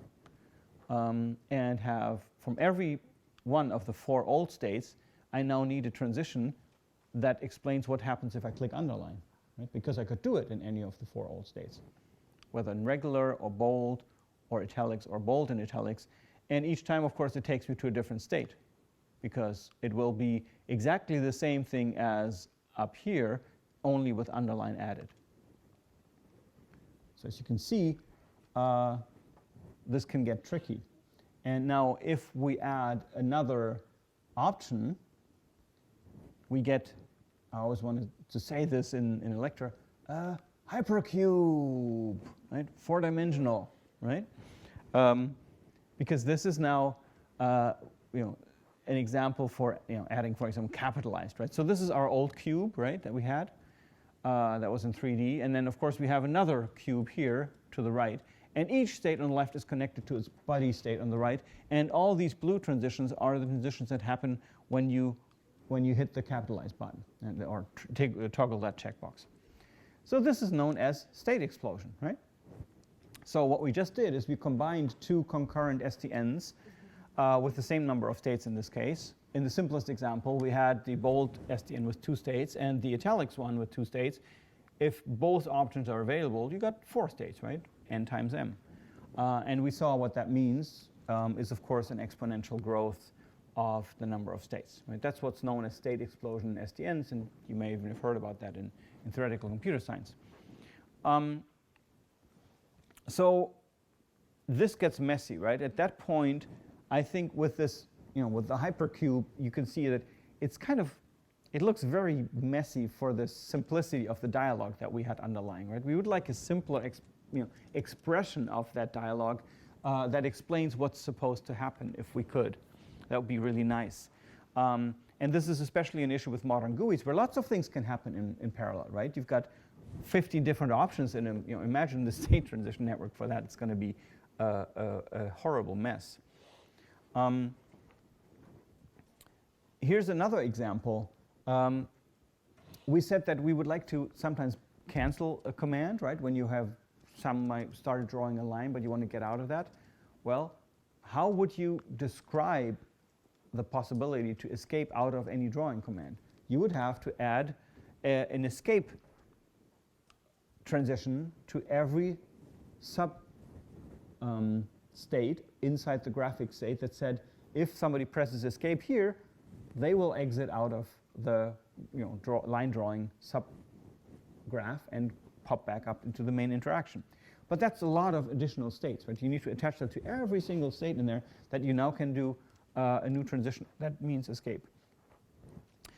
and have, from every one of the 4 old states, I now need a transition that explains what happens if I click underline, right? Because I could do it in any of the 4 old states, whether in regular or bold or italics or bold and italics. And each time, of course, it takes me to a different state, because it will be exactly the same thing as up here, only with underline added. So as you can see, this can get tricky. And now if we add another option, we get, I always wanted to say this in a lecture, hypercube, right? 4-dimensional, right? Because this is now an example for adding, for example, capitalized, right? So this is our old cube, right, that we had. That was in 3D. And then, of course, we have another cube here to the right. And each state on the left is connected to its buddy state on the right. And all these blue transitions are the transitions that happen when you hit the capitalize button or toggle that checkbox. So this is known as state explosion, right? So what we just did is we combined 2 concurrent STNs with the same number of states in this case. In the simplest example, we had the bold STN with 2 states and the italics one with 2 states. If both options are available, you got 4 states, right? N times m. And we saw what that means is, of course, an exponential growth of the number of states, right? That's what's known as state explosion in STNs, and you may even have heard about that in theoretical computer science. So this gets messy, right? At that point, I think with this, with the hypercube, you can see that it's it looks very messy for the simplicity of the dialogue that we had underlying, right? We would like a simpler expression of that dialogue that explains what's supposed to happen if we could. That would be really nice. And this is especially an issue with modern GUIs, where lots of things can happen in parallel, right? You've got 50 different options in a, imagine the state transition network for that. It's going to be a horrible mess. Here's another example. We said that we would like to sometimes cancel a command, right? When you have started drawing a line, but you want to get out of that. Well, how would you describe the possibility to escape out of any drawing command? You would have to add an escape transition to every sub state inside the graphic state that said, if somebody presses escape here, they will exit out of the line drawing subgraph and pop back up into the main interaction. But that's a lot of additional states, right? You need to attach that to every single state in there that you now can do a new transition. That means escape.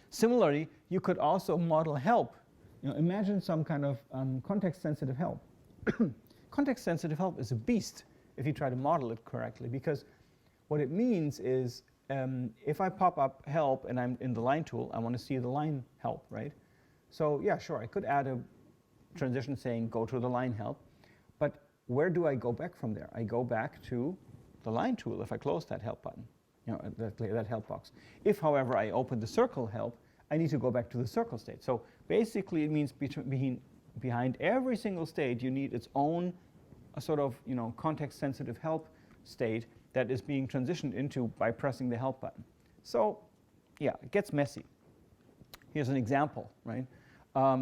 Similarly, you could also model help. Imagine some kind of context-sensitive help. Context-sensitive help is a beast if you try to model it correctly, because what it means is if I pop up help and I'm in the line tool, I want to see the line help, right? So yeah, sure, I could add a transition saying go to the line help, but where do I go back from there? I go back to the line tool if I close that help button, that help box. If, however, I open the circle help, I need to go back to the circle state. So basically, it means behind every single state, you need its own sort of context-sensitive help state that is being transitioned into by pressing the help button. So yeah, it gets messy. Here's an example, right?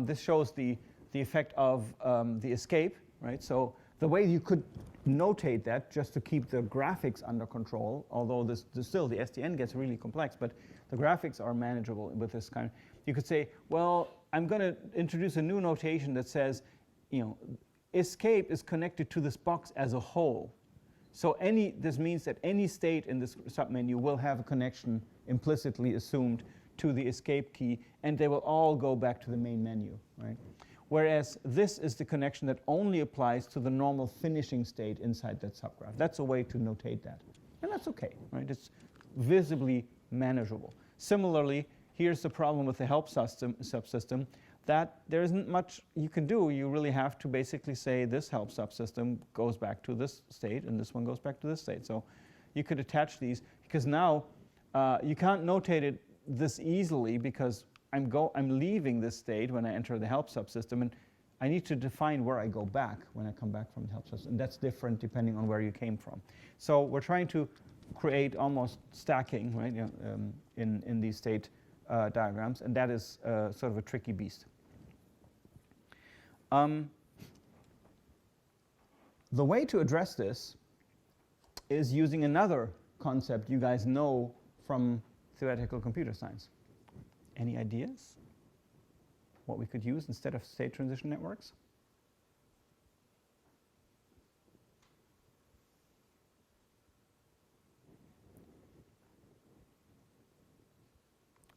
This shows the effect of the escape, right? So the way you could notate that, just to keep the graphics under control, although still the SDN gets really complex, but the graphics are manageable with this kind. You could say, well, I'm going to introduce a new notation that says, escape is connected to this box as a whole. So this means that any state in this submenu will have a connection implicitly assumed to the escape key, and they will all go back to the main menu, right? Whereas this is the connection that only applies to the normal finishing state inside that subgraph. That's a way to notate that. And that's okay, right? It's visibly manageable. Similarly, here's the problem with the help subsystem, that there isn't much you can do. You really have to basically say this help subsystem goes back to this state, and this one goes back to this state. So you could attach these, because now you can't notate it this easily, because I'm leaving this state when I enter the help subsystem, and I need to define where I go back when I come back from the help system. And that's different depending on where you came from. So we're trying to create almost stacking, right, in these state diagrams, and that is sort of a tricky beast. The way to address this is using another concept you guys know from theoretical computer science. Any ideas what we could use instead of state transition networks?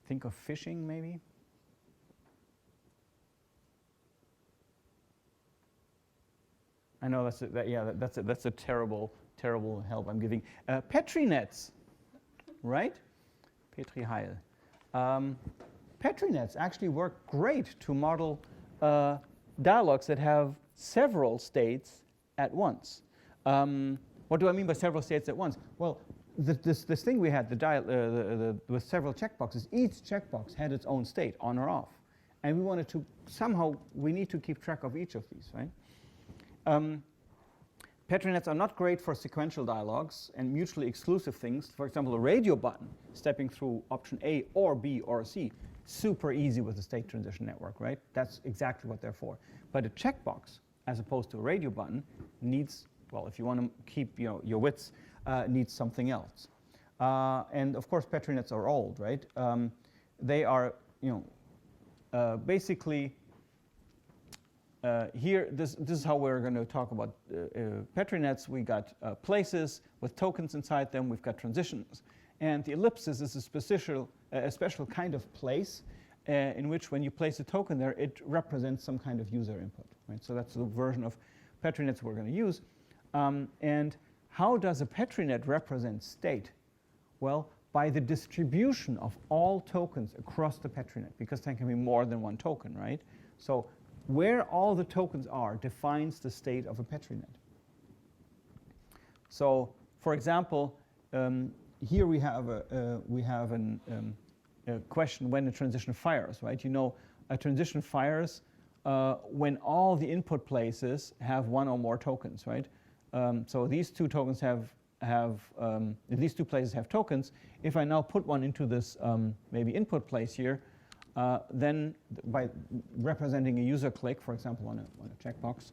Think of phishing, maybe? I know that's a terrible help I'm giving. Petri nets, right? Petri Heil. Petri nets actually work great to model dialogues that have several states at once. What do I mean by several states at once? Well, this thing we had, with several checkboxes, each checkbox had its own state, on or off. And we wanted to, we need to keep track of each of these, right? Petri nets are not great for sequential dialogues and mutually exclusive things. For example, a radio button stepping through option A or B or C. Super easy with a state transition network, right? That's exactly what they're for. But a checkbox, as opposed to a radio button, needs, well, if you want to keep your wits, needs something else. And of course, Petri nets are old, right? They are, basically, here, this is how we're going to talk about Petri nets. We got places with tokens inside them. We've got transitions. And the ellipsis is a special kind of place in which when you place a token there, it represents some kind of user input, right? So that's the version of Petri nets we're going to use. And how does a Petri net represent state? Well, by the distribution of all tokens across the Petri net, because there can be more than one token, right? So where all the tokens are defines the state of a Petri net. So, for example, here we have a question when a transition fires, right? You know, a transition fires when all the input places have one or more tokens, right? So these two tokens these two places have tokens. If I now put one into this maybe input place here, then by representing a user click, for example, on a checkbox,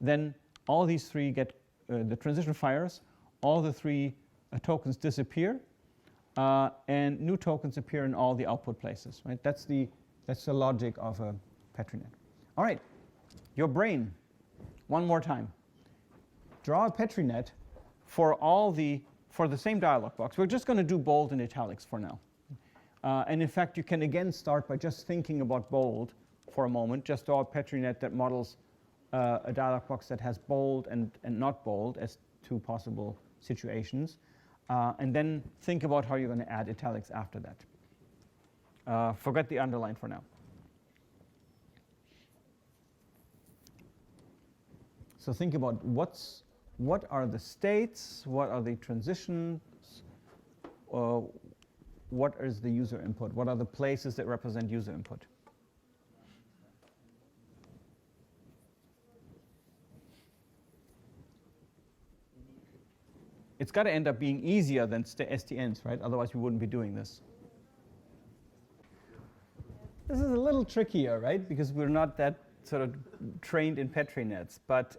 then all these three get the transition fires, all the three tokens disappear, and new tokens appear in all the output places, right? That's the logic of a Petri net. All right, your brain, one more time. Draw a Petri net for the same dialog box. We're just going to do bold and italics for now. And in fact, you can again start by just thinking about bold for a moment. Just draw a Petri net that models a dialog box that has bold and not bold as two possible situations. And then think about how you're going to add italics after that. Forget the underline for now. So think about what are the states, what are the transitions, what is the user input, what are the places that represent user input. It's got to end up being easier than STNs, right? Otherwise we wouldn't be doing this. This is a little trickier, right? Because we're not that sort of trained in Petri nets. But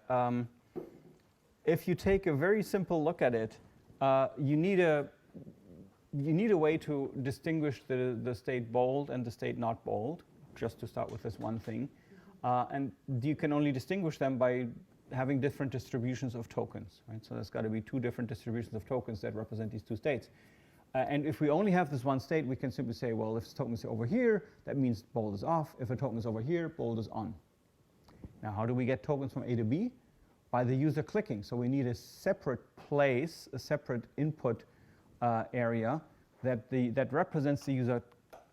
if you take a very simple look at it, you need a way to distinguish the state bold and the state not bold, just to start with this one thing. And you can only distinguish them by having different distributions of tokens, right? So there's got to be two different distributions of tokens that represent these two states. And if we only have this one state, we can simply say, well, if this token is over here, that means bold is off. If a token is over here, bold is on. Now, how do we get tokens from A to B? By the user clicking. So we need a separate place, a separate input area that represents the user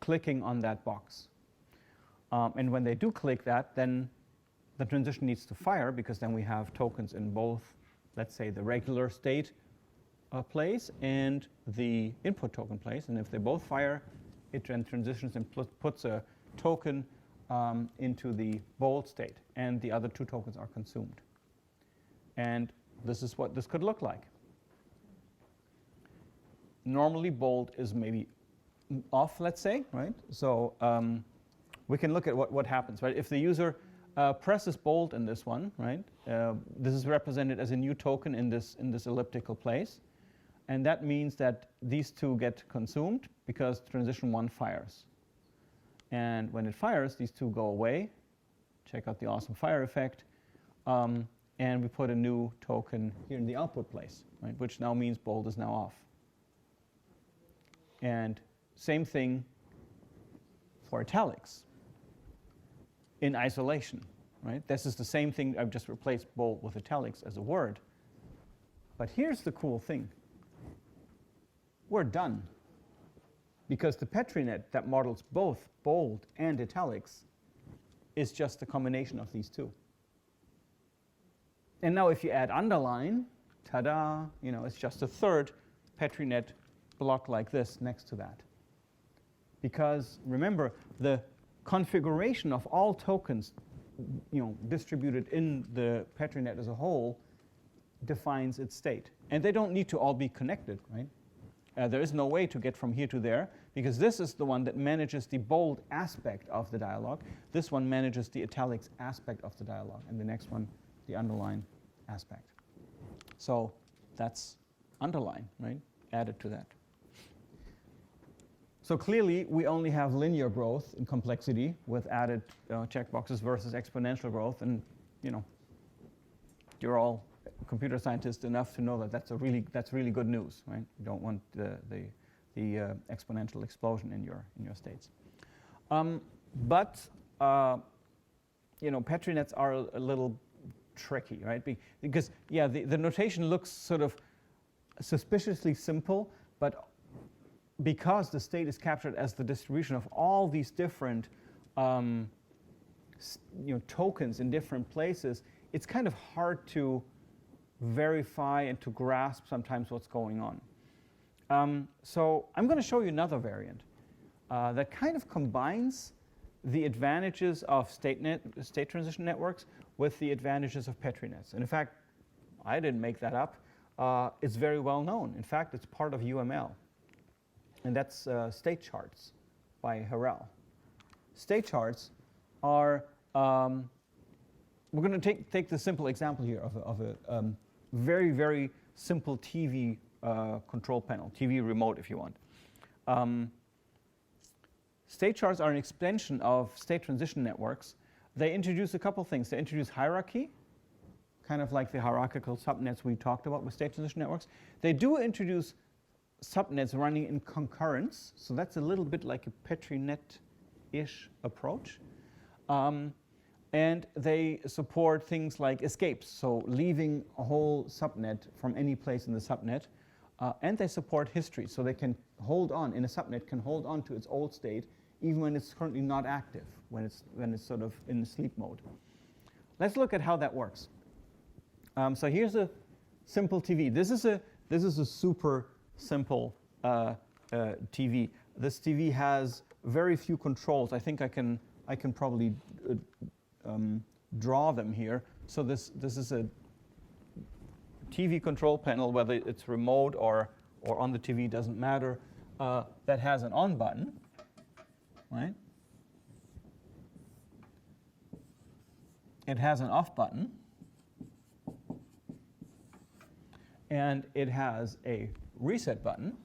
clicking on that box. And when they do click that, then the transition needs to fire, because then we have tokens in both, let's say, the regular state place and the input token place. And if they both fire, it then transitions and puts a token into the bold state, and the other two tokens are consumed. And this is what this could look like. Normally, bold is maybe off, let's say, right? So we can look at what happens, right? If the user presses bold in this one, right? This is represented as a new token in this elliptical place. And that means that these two get consumed because transition 1 fires. And when it fires, these two go away. Check out the awesome fire effect. And we put a new token here in the output place, right? Which now means bold is now off. And same thing for italics in isolation, right? This is the same thing. I've just replaced bold with italics as a word. But here's the cool thing. We're done. Because the Petri net that models both bold and italics is just the combination of these two. And now if you add underline, ta-da, it's just a third Petri net block like this next to that. Because remember, the configuration of all tokens distributed in the Petri net as a whole defines its state. And they don't need to all be connected, right? There is no way to get from here to there, because this is the one that manages the bold aspect of the dialog. This one manages the italics aspect of the dialog, and the next one, the underline aspect. So that's underline, right? Added to that. So clearly, we only have linear growth in complexity with added checkboxes versus exponential growth, and you're all computer scientists enough to know that that's really good news, right? You don't want the exponential explosion in your states. But Petri nets are a little tricky, right? Because the notation looks sort of suspiciously simple, but because the state is captured as the distribution of all these different tokens in different places, it's kind of hard to verify and to grasp sometimes what's going on. So I'm going to show you another variant that kind of combines the advantages of state transition networks with the advantages of Petri nets. And in fact, I didn't make that up. It's very well known. In fact, it's part of UML. And that's state charts by Harrell. State charts are, we're going to take the simple example here of a very, very simple TV control panel, TV remote if you want. State charts are an extension of state transition networks. They introduce a couple things. They introduce hierarchy, kind of like the hierarchical subnets we talked about with state transition networks. They do introduce subnets running in concurrence, so that's a little bit like a Petri net-ish approach. And they support things like escapes, so leaving a whole subnet from any place in the subnet. And they support history, so they can hold on, in a subnet, can hold on to its old state even when it's currently not active, when it's sort of in sleep mode. Let's look at how that works. So here's a simple TV. This is a super simple TV. This TV has very few controls. I think I can probably draw them here. So this is a TV control panel, whether it's remote or on the TV, doesn't matter, that has an on button, right? It has an off button, and it has a reset button,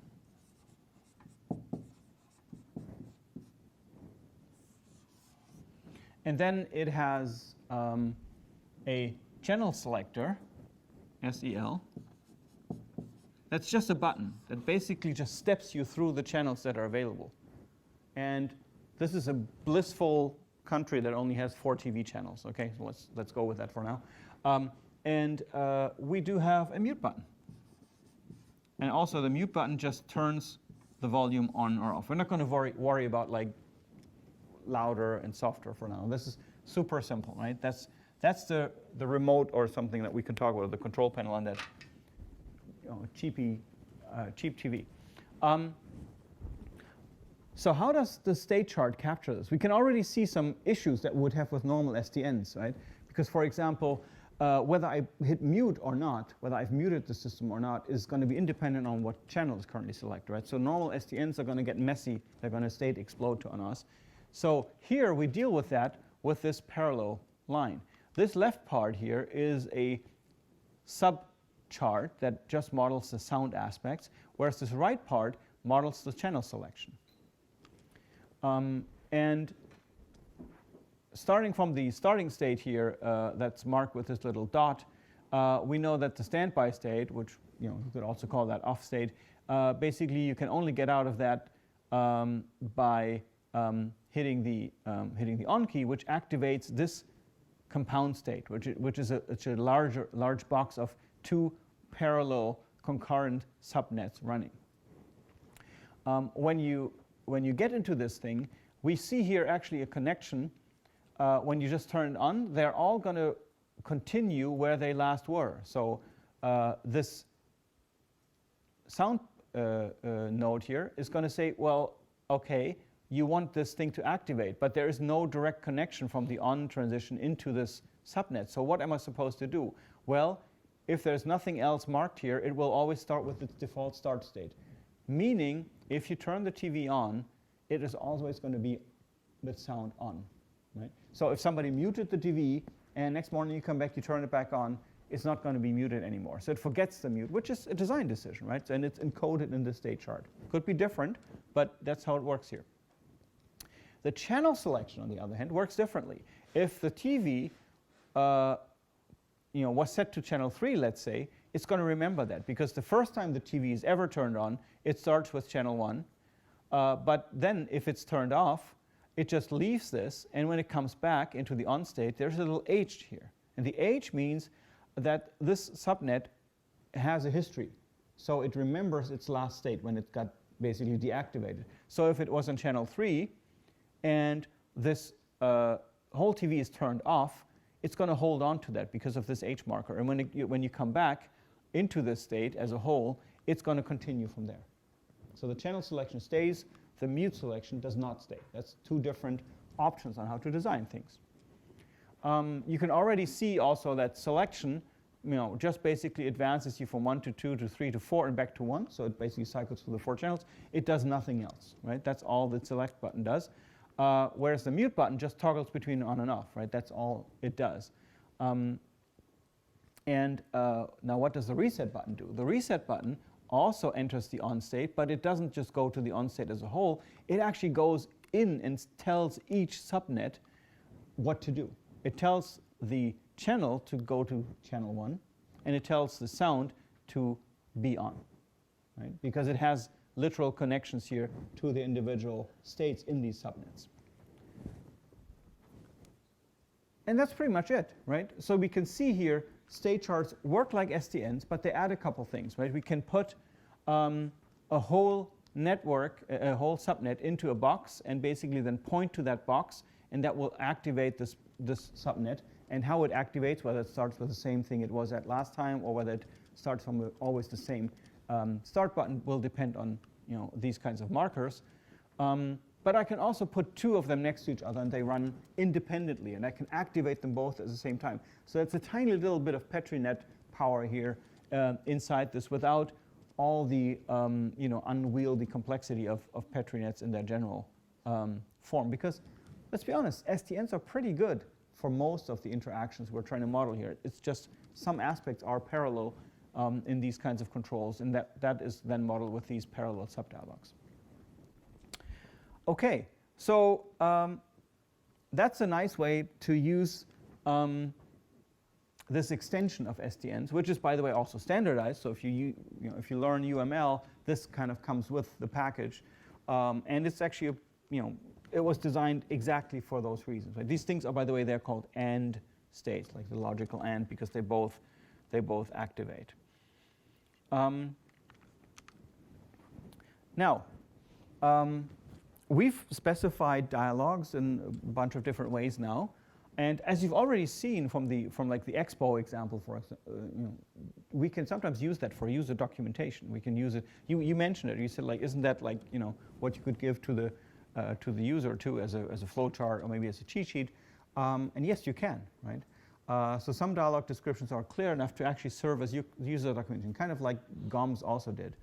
and then it has a channel selector, SEL. That's just a button that basically just steps you through the channels that are available. And this is a blissful country that only has 4 TV channels. Okay, so let's go with that for now. And we do have a mute button. And also the mute button just turns the volume on or off. We're not going to worry about like louder and softer for now. This is super simple, right? That's the remote or something that we can talk about, the control panel on that cheap TV. So how does the state chart capture this? We can already see some issues that we would have with normal SDNs, right? Because, for example, whether I hit mute or not, whether I've muted the system or not, is going to be independent on what channel is currently selected, right? So normal SDNs are going to get messy. They're going to state explode on us. So here we deal with that with this parallel line. This left part here is a sub-chart that just models the sound aspects, whereas this right part models the channel selection. And starting from the starting state here, that's marked with this little dot, we know that the standby state, which you could also call that off state, basically you can only get out of that by hitting the on key, which activates this compound state, which is a large box of 2 parallel concurrent subnets running. When you get into this thing, we see here actually a connection. When you just turn it on, they're all going to continue where they last were. So this sound node here is going to say, well, okay, you want this thing to activate, but there is no direct connection from the on transition into this subnet. So what am I supposed to do? Well, if there's nothing else marked here, it will always start with its default start state. Meaning, if you turn the TV on, it is always going to be with sound on. Right? So if somebody muted the TV, and next morning you come back, you turn it back on, it's not going to be muted anymore. So it forgets the mute, which is a design decision, right? And it's encoded in the state chart. Could be different, but that's how it works here. The channel selection, on the other hand, works differently. If the TV was set to channel 3, let's say, it's going to remember that, because the first time the TV is ever turned on, it starts with channel 1. But then if it's turned off, it just leaves this, and when it comes back into the on state, there's a little H here. And the H means that this subnet has a history. So it remembers its last state when it got basically deactivated. So if it was on channel 3 and this whole TV is turned off, it's going to hold on to that because of this H marker. And when you come back into this state as a whole, it's going to continue from there. So the channel selection stays, the mute selection does not stay. That's two different options on how to design things. You can already see also that selection, just basically advances you from 1 to 2 to 3 to 4 and back to 1. So it basically cycles through the 4 channels. It does nothing else, right? That's all the select button does. Whereas the mute button just toggles between on and off, right? That's all it does. Now what does the reset button do? The reset button also enters the on state, but it doesn't just go to the on state as a whole. It actually goes in and tells each subnet what to do. It tells the channel to go to channel 1, and it tells the sound to be on, right? Because it has literal connections here to the individual states in these subnets. And that's pretty much it, right? So we can see here state charts work like SDNs, but they add a couple things, right? We can put a whole network, a whole subnet into a box and basically then point to that box, and that will activate this subnet. And how it activates, whether it starts with the same thing it was at last time or whether it starts from always the same start button, will depend on these kinds of markers. But I can also put two of them next to each other and they run independently, and I can activate them both at the same time. So it's a tiny little bit of PetriNet power here inside this without all the unwieldy complexity of PetriNets in their general form. Because let's be honest, SDNs are pretty good for most of the interactions we're trying to model here. It's just some aspects are parallel in these kinds of controls, and that is then modeled with these parallel subdialogues. Okay, so that's a nice way to use this extension of SDNs, which is, by the way, also standardized. So if you learn UML, this kind of comes with the package, and it's actually it was designed exactly for those reasons. Right? These things are, by the way, they're called AND states, like the logical AND, because they both activate. Now, we've specified dialogues in a bunch of different ways now, and as you've already seen from the Expo example, for example, we can sometimes use that for user documentation. We can use it. You mentioned it. You said isn't that what you could give to the user too as a flow chart or maybe as a cheat sheet? And yes, you can, right? So some dialog descriptions are clear enough to actually serve as user documentation, kind of like GOMS also did.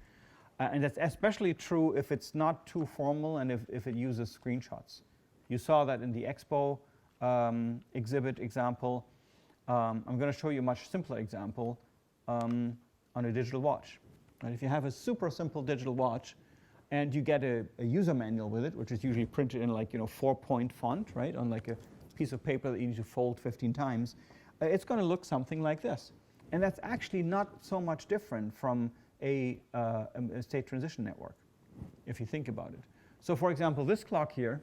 And that's especially true if it's not too formal and if it uses screenshots. You saw that in the Expo exhibit example. I'm going to show you a much simpler example on a digital watch. Right? If you have a super simple digital watch and you get a user manual with it, which is usually printed in 4-point font, right, on a piece of paper that you need to fold 15 times, it's going to look something like this. And that's actually not so much different from a state transition network, if you think about it. So for example, this clock here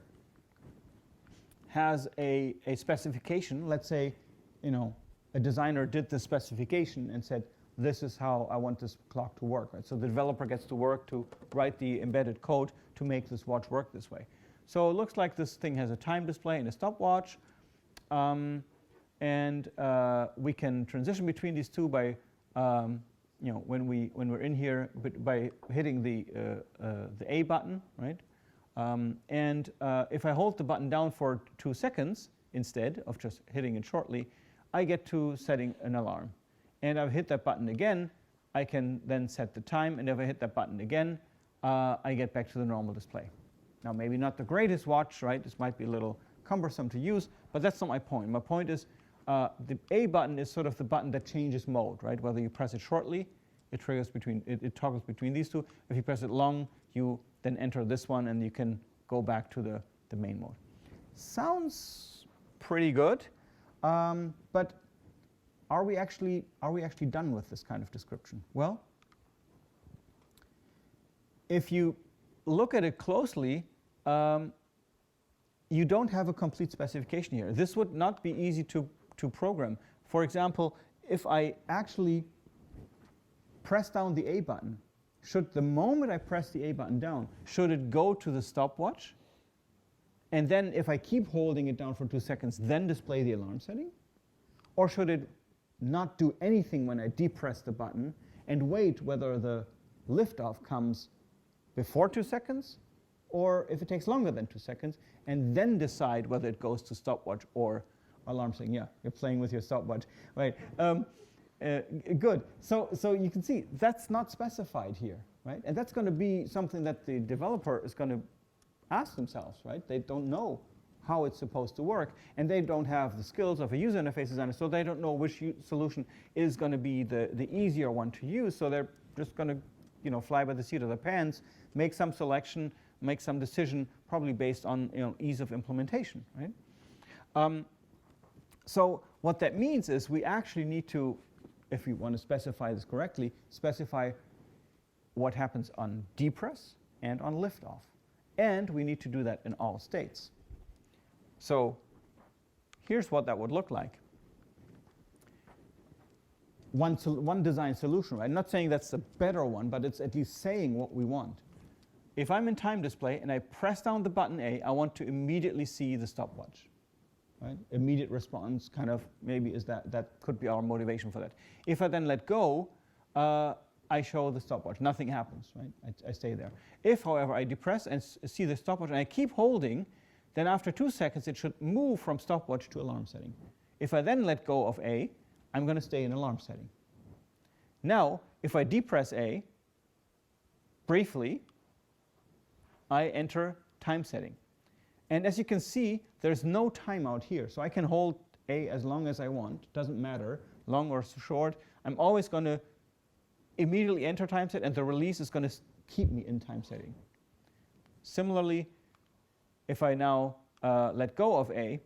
has a specification. Let's say, a designer did this specification and said, this is how I want this clock to work. Right? So the developer gets to work to write the embedded code to make this watch work this way. So it looks like this thing has a time display and a stopwatch. And we can transition between these two by, when we're in here, by hitting the A button, right? If I hold the button down for 2 seconds instead of just hitting it shortly, I get to setting an alarm. And if I hit that button again, I can then set the time. And if I hit that button again, I get back to the normal display. Now, maybe not the greatest watch, right? This might be a little cumbersome to use, but that's not my point. My point is the A button is sort of the button that changes mode, right? Whether you press it shortly, it toggles between these two. If you press it long, you then enter this one, and you can go back to the main mode. Sounds pretty good, but are we actually done with this kind of description? Well, if you look at it closely, you don't have a complete specification here. This would not be easy to program. For example, if I actually press down the A button should the moment I press the A button down, should it go to the stopwatch? And then if I keep holding it down for 2 seconds, then display the alarm setting? Or should it not do anything when I depress the button and wait whether the liftoff comes before 2 seconds or if it takes longer than 2 seconds, and then decide whether it goes to stopwatch or alarm setting? Yeah, you're playing with your stopwatch, right? Good. So you can see that's not specified here, right? And that's going to be something that the developer is going to ask themselves, right? They don't know how it's supposed to work, and they don't have the skills of a user interface designer, so they don't know which solution is going to be the easier one to use. So they're just going to, fly by the seat of their pants, make some selection, make some decision, probably based on ease of implementation, right? So what that means is we actually need to, if we want to specify this correctly, specify what happens on depress and on liftoff. And we need to do that in all states. So here's what that would look like. One design solution, right? I'm not saying that's the better one, but it's at least saying what we want. If I'm in time display and I press down the button A, I want to immediately see the stopwatch. Right? Immediate response kind of maybe is that could be our motivation for that. If I then let go, I show the stopwatch. Nothing happens, right? I stay there. If, however, I depress and see the stopwatch and I keep holding, then after 2 seconds it should move from stopwatch to alarm setting. If I then let go of A, I'm going to stay in alarm setting. Now, if I depress A, briefly, I enter time setting. And as you can see, there's no timeout here. So I can hold A as long as I want. Doesn't matter, long or short. I'm always going to immediately enter time set, and the release is going to keep me in time setting. Similarly, if I now let go of A,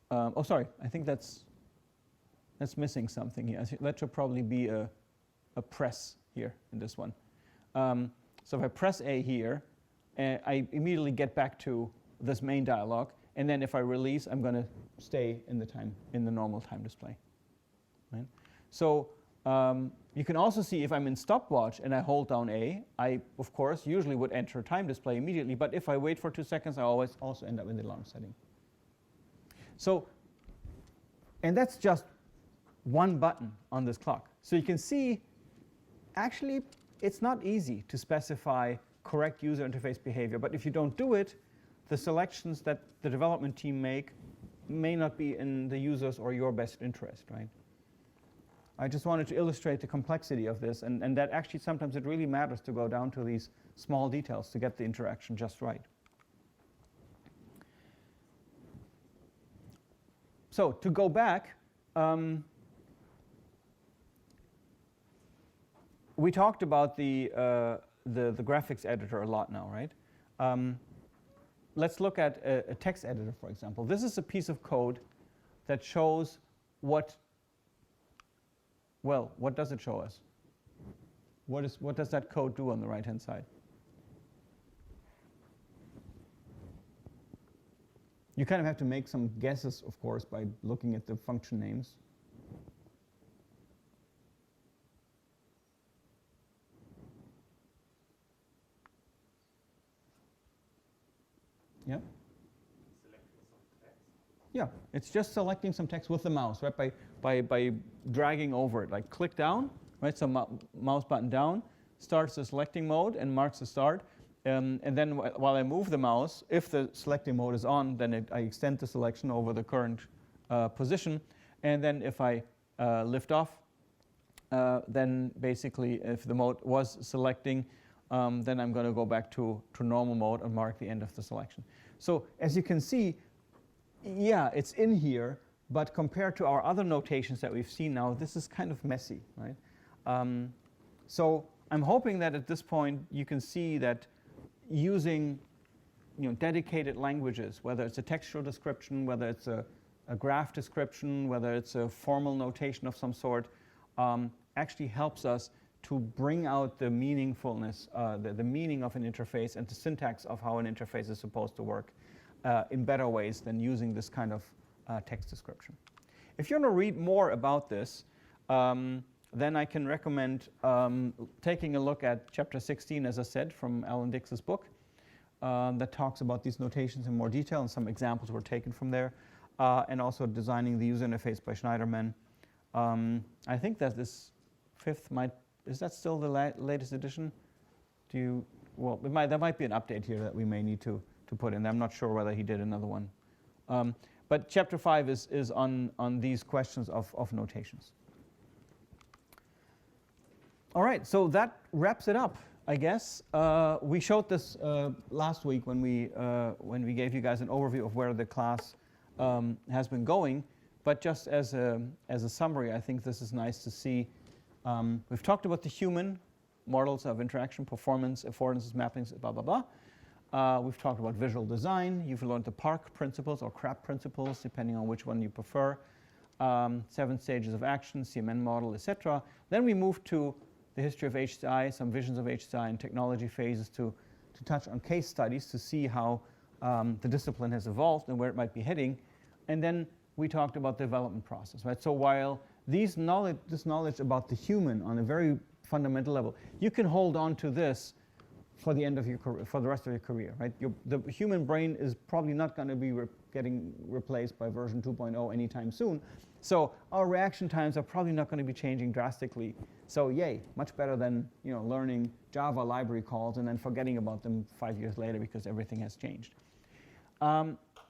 oh, sorry, I think that's missing something here. That should probably be a press here in this one. So if I press A here, I immediately get back to this main dialog, and then if I release, I'm going to stay in the normal time display. Right? So you can also see if I'm in stopwatch and I hold down A, I of course usually would enter time display immediately, but if I wait for 2 seconds, I always also end up in the alarm setting. So, and that's just one button on this clock. So you can see, actually, it's not easy to specify correct user interface behavior, but if you don't do it, the selections that the development team make may not be in the user's or your best interest, right? I just wanted to illustrate the complexity of this, and that actually sometimes it really matters to go down to these small details to get the interaction just right. So to go back, we talked about the graphics editor a lot now, right? Let's look at a text editor, for example. This is a piece of code that shows what does it show us? What does that code do on the right-hand side? You kind of have to make some guesses, of course, by looking at the function names. Yeah. Selecting some text. Yeah, it's just selecting some text with the mouse, right? By dragging over it, like click down, right? So mouse button down starts the selecting mode and marks the start. And then while I move the mouse, if the selecting mode is on, then I extend the selection over the current position. And then if I lift off, then basically if the mode was selecting, then I'm going to go back to normal mode and mark the end of the selection. So as you can see, yeah, it's in here, but compared to our other notations that we've seen now, this is kind of messy, right? So I'm hoping that at this point you can see that using dedicated languages, whether it's a textual description, whether it's a graph description, whether it's a formal notation of some sort, actually helps us to bring out the meaningfulness, the meaning of an interface and the syntax of how an interface is supposed to work in better ways than using this kind of text description. If you want to read more about this, then I can recommend taking a look at chapter 16, as I said, from Alan Dix's book, that talks about these notations in more detail, and some examples were taken from there, and also Designing the User Interface by Schneiderman. I think that this fifth is that still the latest edition? Well, there might be an update here that we may need to put in. I'm not sure whether he did another one. But chapter 5 is on these questions of notations. All right, so that wraps it up, I guess. We showed this last week when we gave you guys an overview of where the class has been going. But just as a summary, I think this is nice to see. We've talked about the human models of interaction, performance, affordances, mappings, blah, blah, blah. We've talked about visual design. You've learned the PARC principles or CRAP principles, depending on which one you prefer. 7 stages of action, CMN model, etc. Then we moved to the history of HCI, some visions of HCI and technology phases to touch on case studies to see how the discipline has evolved and where it might be heading. And then we talked about the development process, right? So while this knowledge about the human on a very fundamental level, you can hold on to this for the end of your career, for the rest of your career, right? The human brain is probably not going to be getting replaced by version 2.0 anytime soon. So our reaction times are probably not going to be changing drastically. So yay, much better than learning Java library calls and then forgetting about them 5 years later because everything has changed.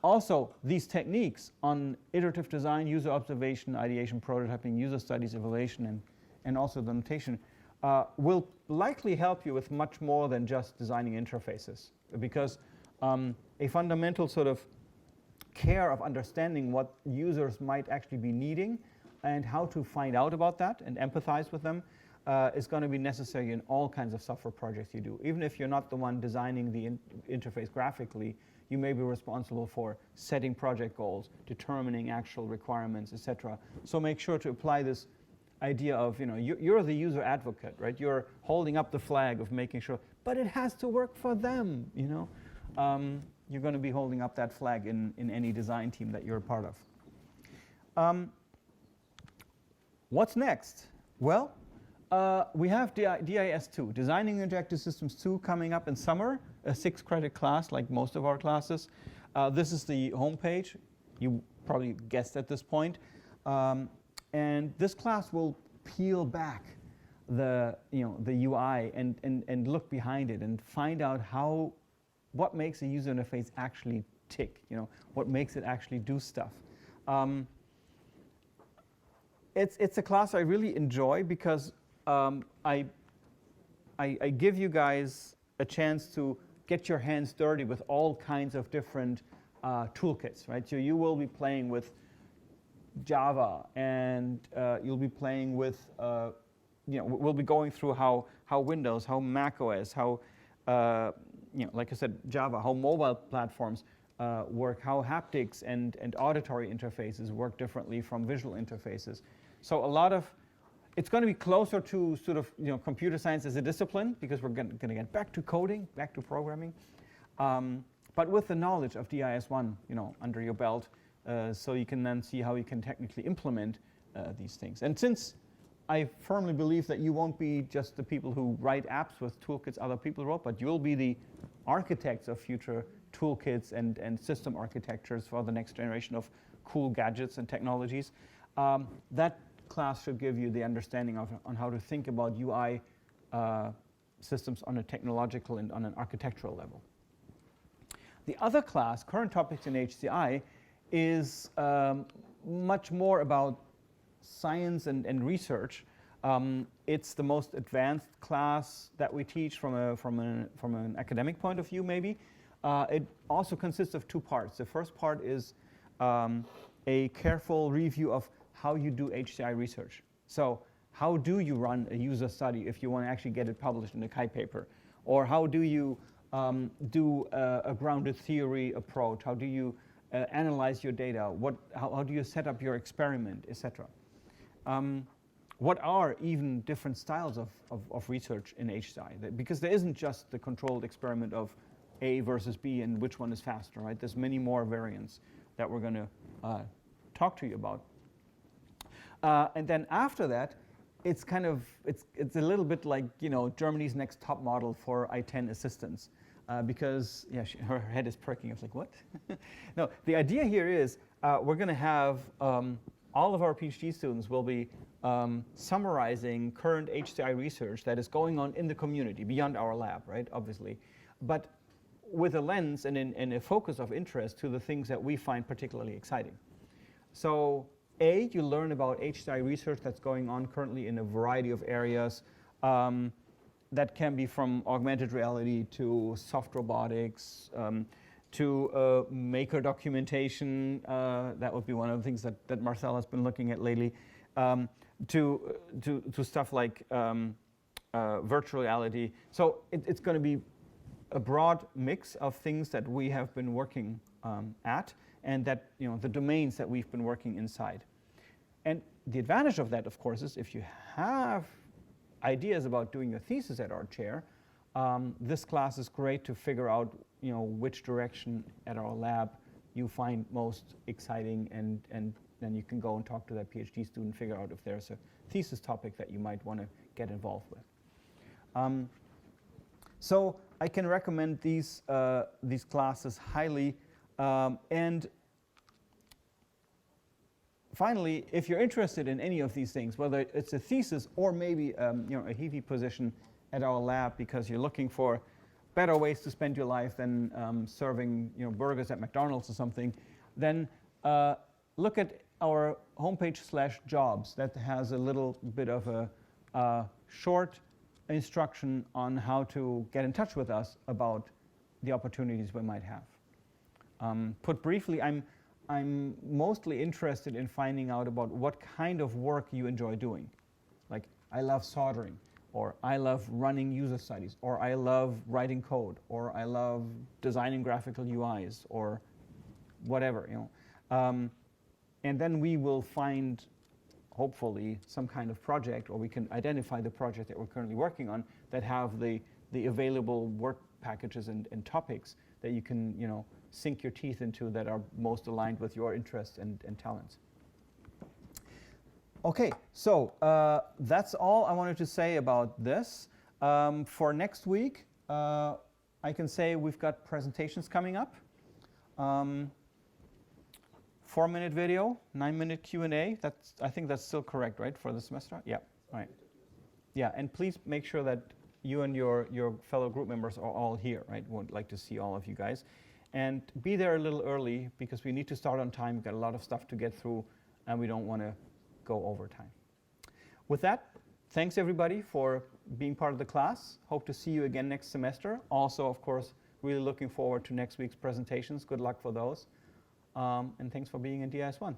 Also, these techniques on iterative design, user observation, ideation, prototyping, user studies, evaluation, and also the notation will likely help you with much more than just designing interfaces, because a fundamental sort of care of understanding what users might actually be needing and how to find out about that and empathize with them is going to be necessary in all kinds of software projects you do. Even if you're not the one designing the interface graphically, you may be responsible for setting project goals, determining actual requirements, etc. So make sure to apply this idea of, you're the user advocate, right? You're holding up the flag of making sure, but it has to work for them, You're going to be holding up that flag in any design team that you're a part of. What's next? Well, we have DIS2, Designing Interactive Systems 2, coming up in summer, a 6-credit class like most of our classes. This is the homepage. You probably guessed at this point. And this class will peel back the UI and look behind it and find out what makes a user interface actually tick, what makes it actually do stuff. It's a class I really enjoy because I give you guys a chance to get your hands dirty with all kinds of different toolkits, right? So you will be playing with Java, and you'll be playing with, we'll be going through how Windows, how Mac OS, how, like I said, Java, how mobile platforms work, how haptics and auditory interfaces work differently from visual interfaces. So it's going to be closer to sort of computer science as a discipline, because we're going to get back to coding, back to programming, but with the knowledge of DIS1 under your belt, so you can then see how you can technically implement these things. And since I firmly believe that you won't be just the people who write apps with toolkits other people wrote, but you'll be the architects of future toolkits and system architectures for the next generation of cool gadgets and technologies, that class should give you the understanding on how to think about UI systems on a technological and on an architectural level. The other class, Current Topics in HCI, is much more about science and research. It's the most advanced class that we teach from an academic point of view, maybe. It also consists of 2 parts. The first part is a careful review of how you do HCI research. So how do you run a user study if you want to actually get it published in a Chi paper? Or how do you do a grounded theory approach? How do you analyze your data? How do you set up your experiment, etc.? What are even different styles of research in HCI? Because there isn't just the controlled experiment of A versus B and which one is faster, right? There's many more variants that we're going to talk to you about. And then after that, it's kind of, it's a little bit like, you know, Germany's next top model for I-10 assistance. Because, yeah, her head is perking. I was like, what? No, the idea here is we're going to have all of our PhD students will be summarizing current HCI research that is going on in the community, beyond our lab, right, obviously. But with a lens and a focus of interest to the things that we find particularly exciting. So, A, you learn about HCI research that's going on currently in a variety of areas. That can be from augmented reality to soft robotics, to maker documentation. That would be one of the things that Marcel has been looking at lately. To stuff like virtual reality. So it's going to be a broad mix of things that we have been working at, and that, you know, the domains that we've been working inside. And the advantage of that, of course, is if you have ideas about doing your thesis at our chair, this class is great to figure out, you know, which direction at our lab you find most exciting, and then you can go and talk to that PhD student, figure out if there's a thesis topic that you might want to get involved with. So I can recommend these classes highly. And finally, if you're interested in any of these things, whether it's a thesis or maybe you know, a HEVI position at our lab because you're looking for better ways to spend your life than serving, you know, burgers at McDonald's or something, then look at our homepage/jobs. That has a little bit of a short instruction on how to get in touch with us about the opportunities we might have. Put briefly, I'm mostly interested in finding out about what kind of work you enjoy doing. Like, I love soldering, or I love running user studies, or I love writing code, or I love designing graphical UIs, or whatever, you know. And then we will find, hopefully, some kind of project, or we can identify the project that we're currently working on that have the available work packages and topics that you can, you know, sink your teeth into that are most aligned with your interests and talents. Okay, so that's all I wanted to say about this. For next week, I can say we've got presentations coming up. 4-minute video, 9-minute Q&A. I think that's still correct, right, for the semester? Yeah, right. Yeah, and please make sure that you and your fellow group members are all here, right? Would like to see all of you guys. And be there a little early because we need to start on time. We've got a lot of stuff to get through, and we don't want to go over time. With that, thanks everybody for being part of the class. Hope to see you again next semester. Also, of course, really looking forward to next week's presentations. Good luck for those. And thanks for being in DIS1.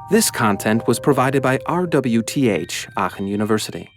This content was provided by RWTH Aachen University.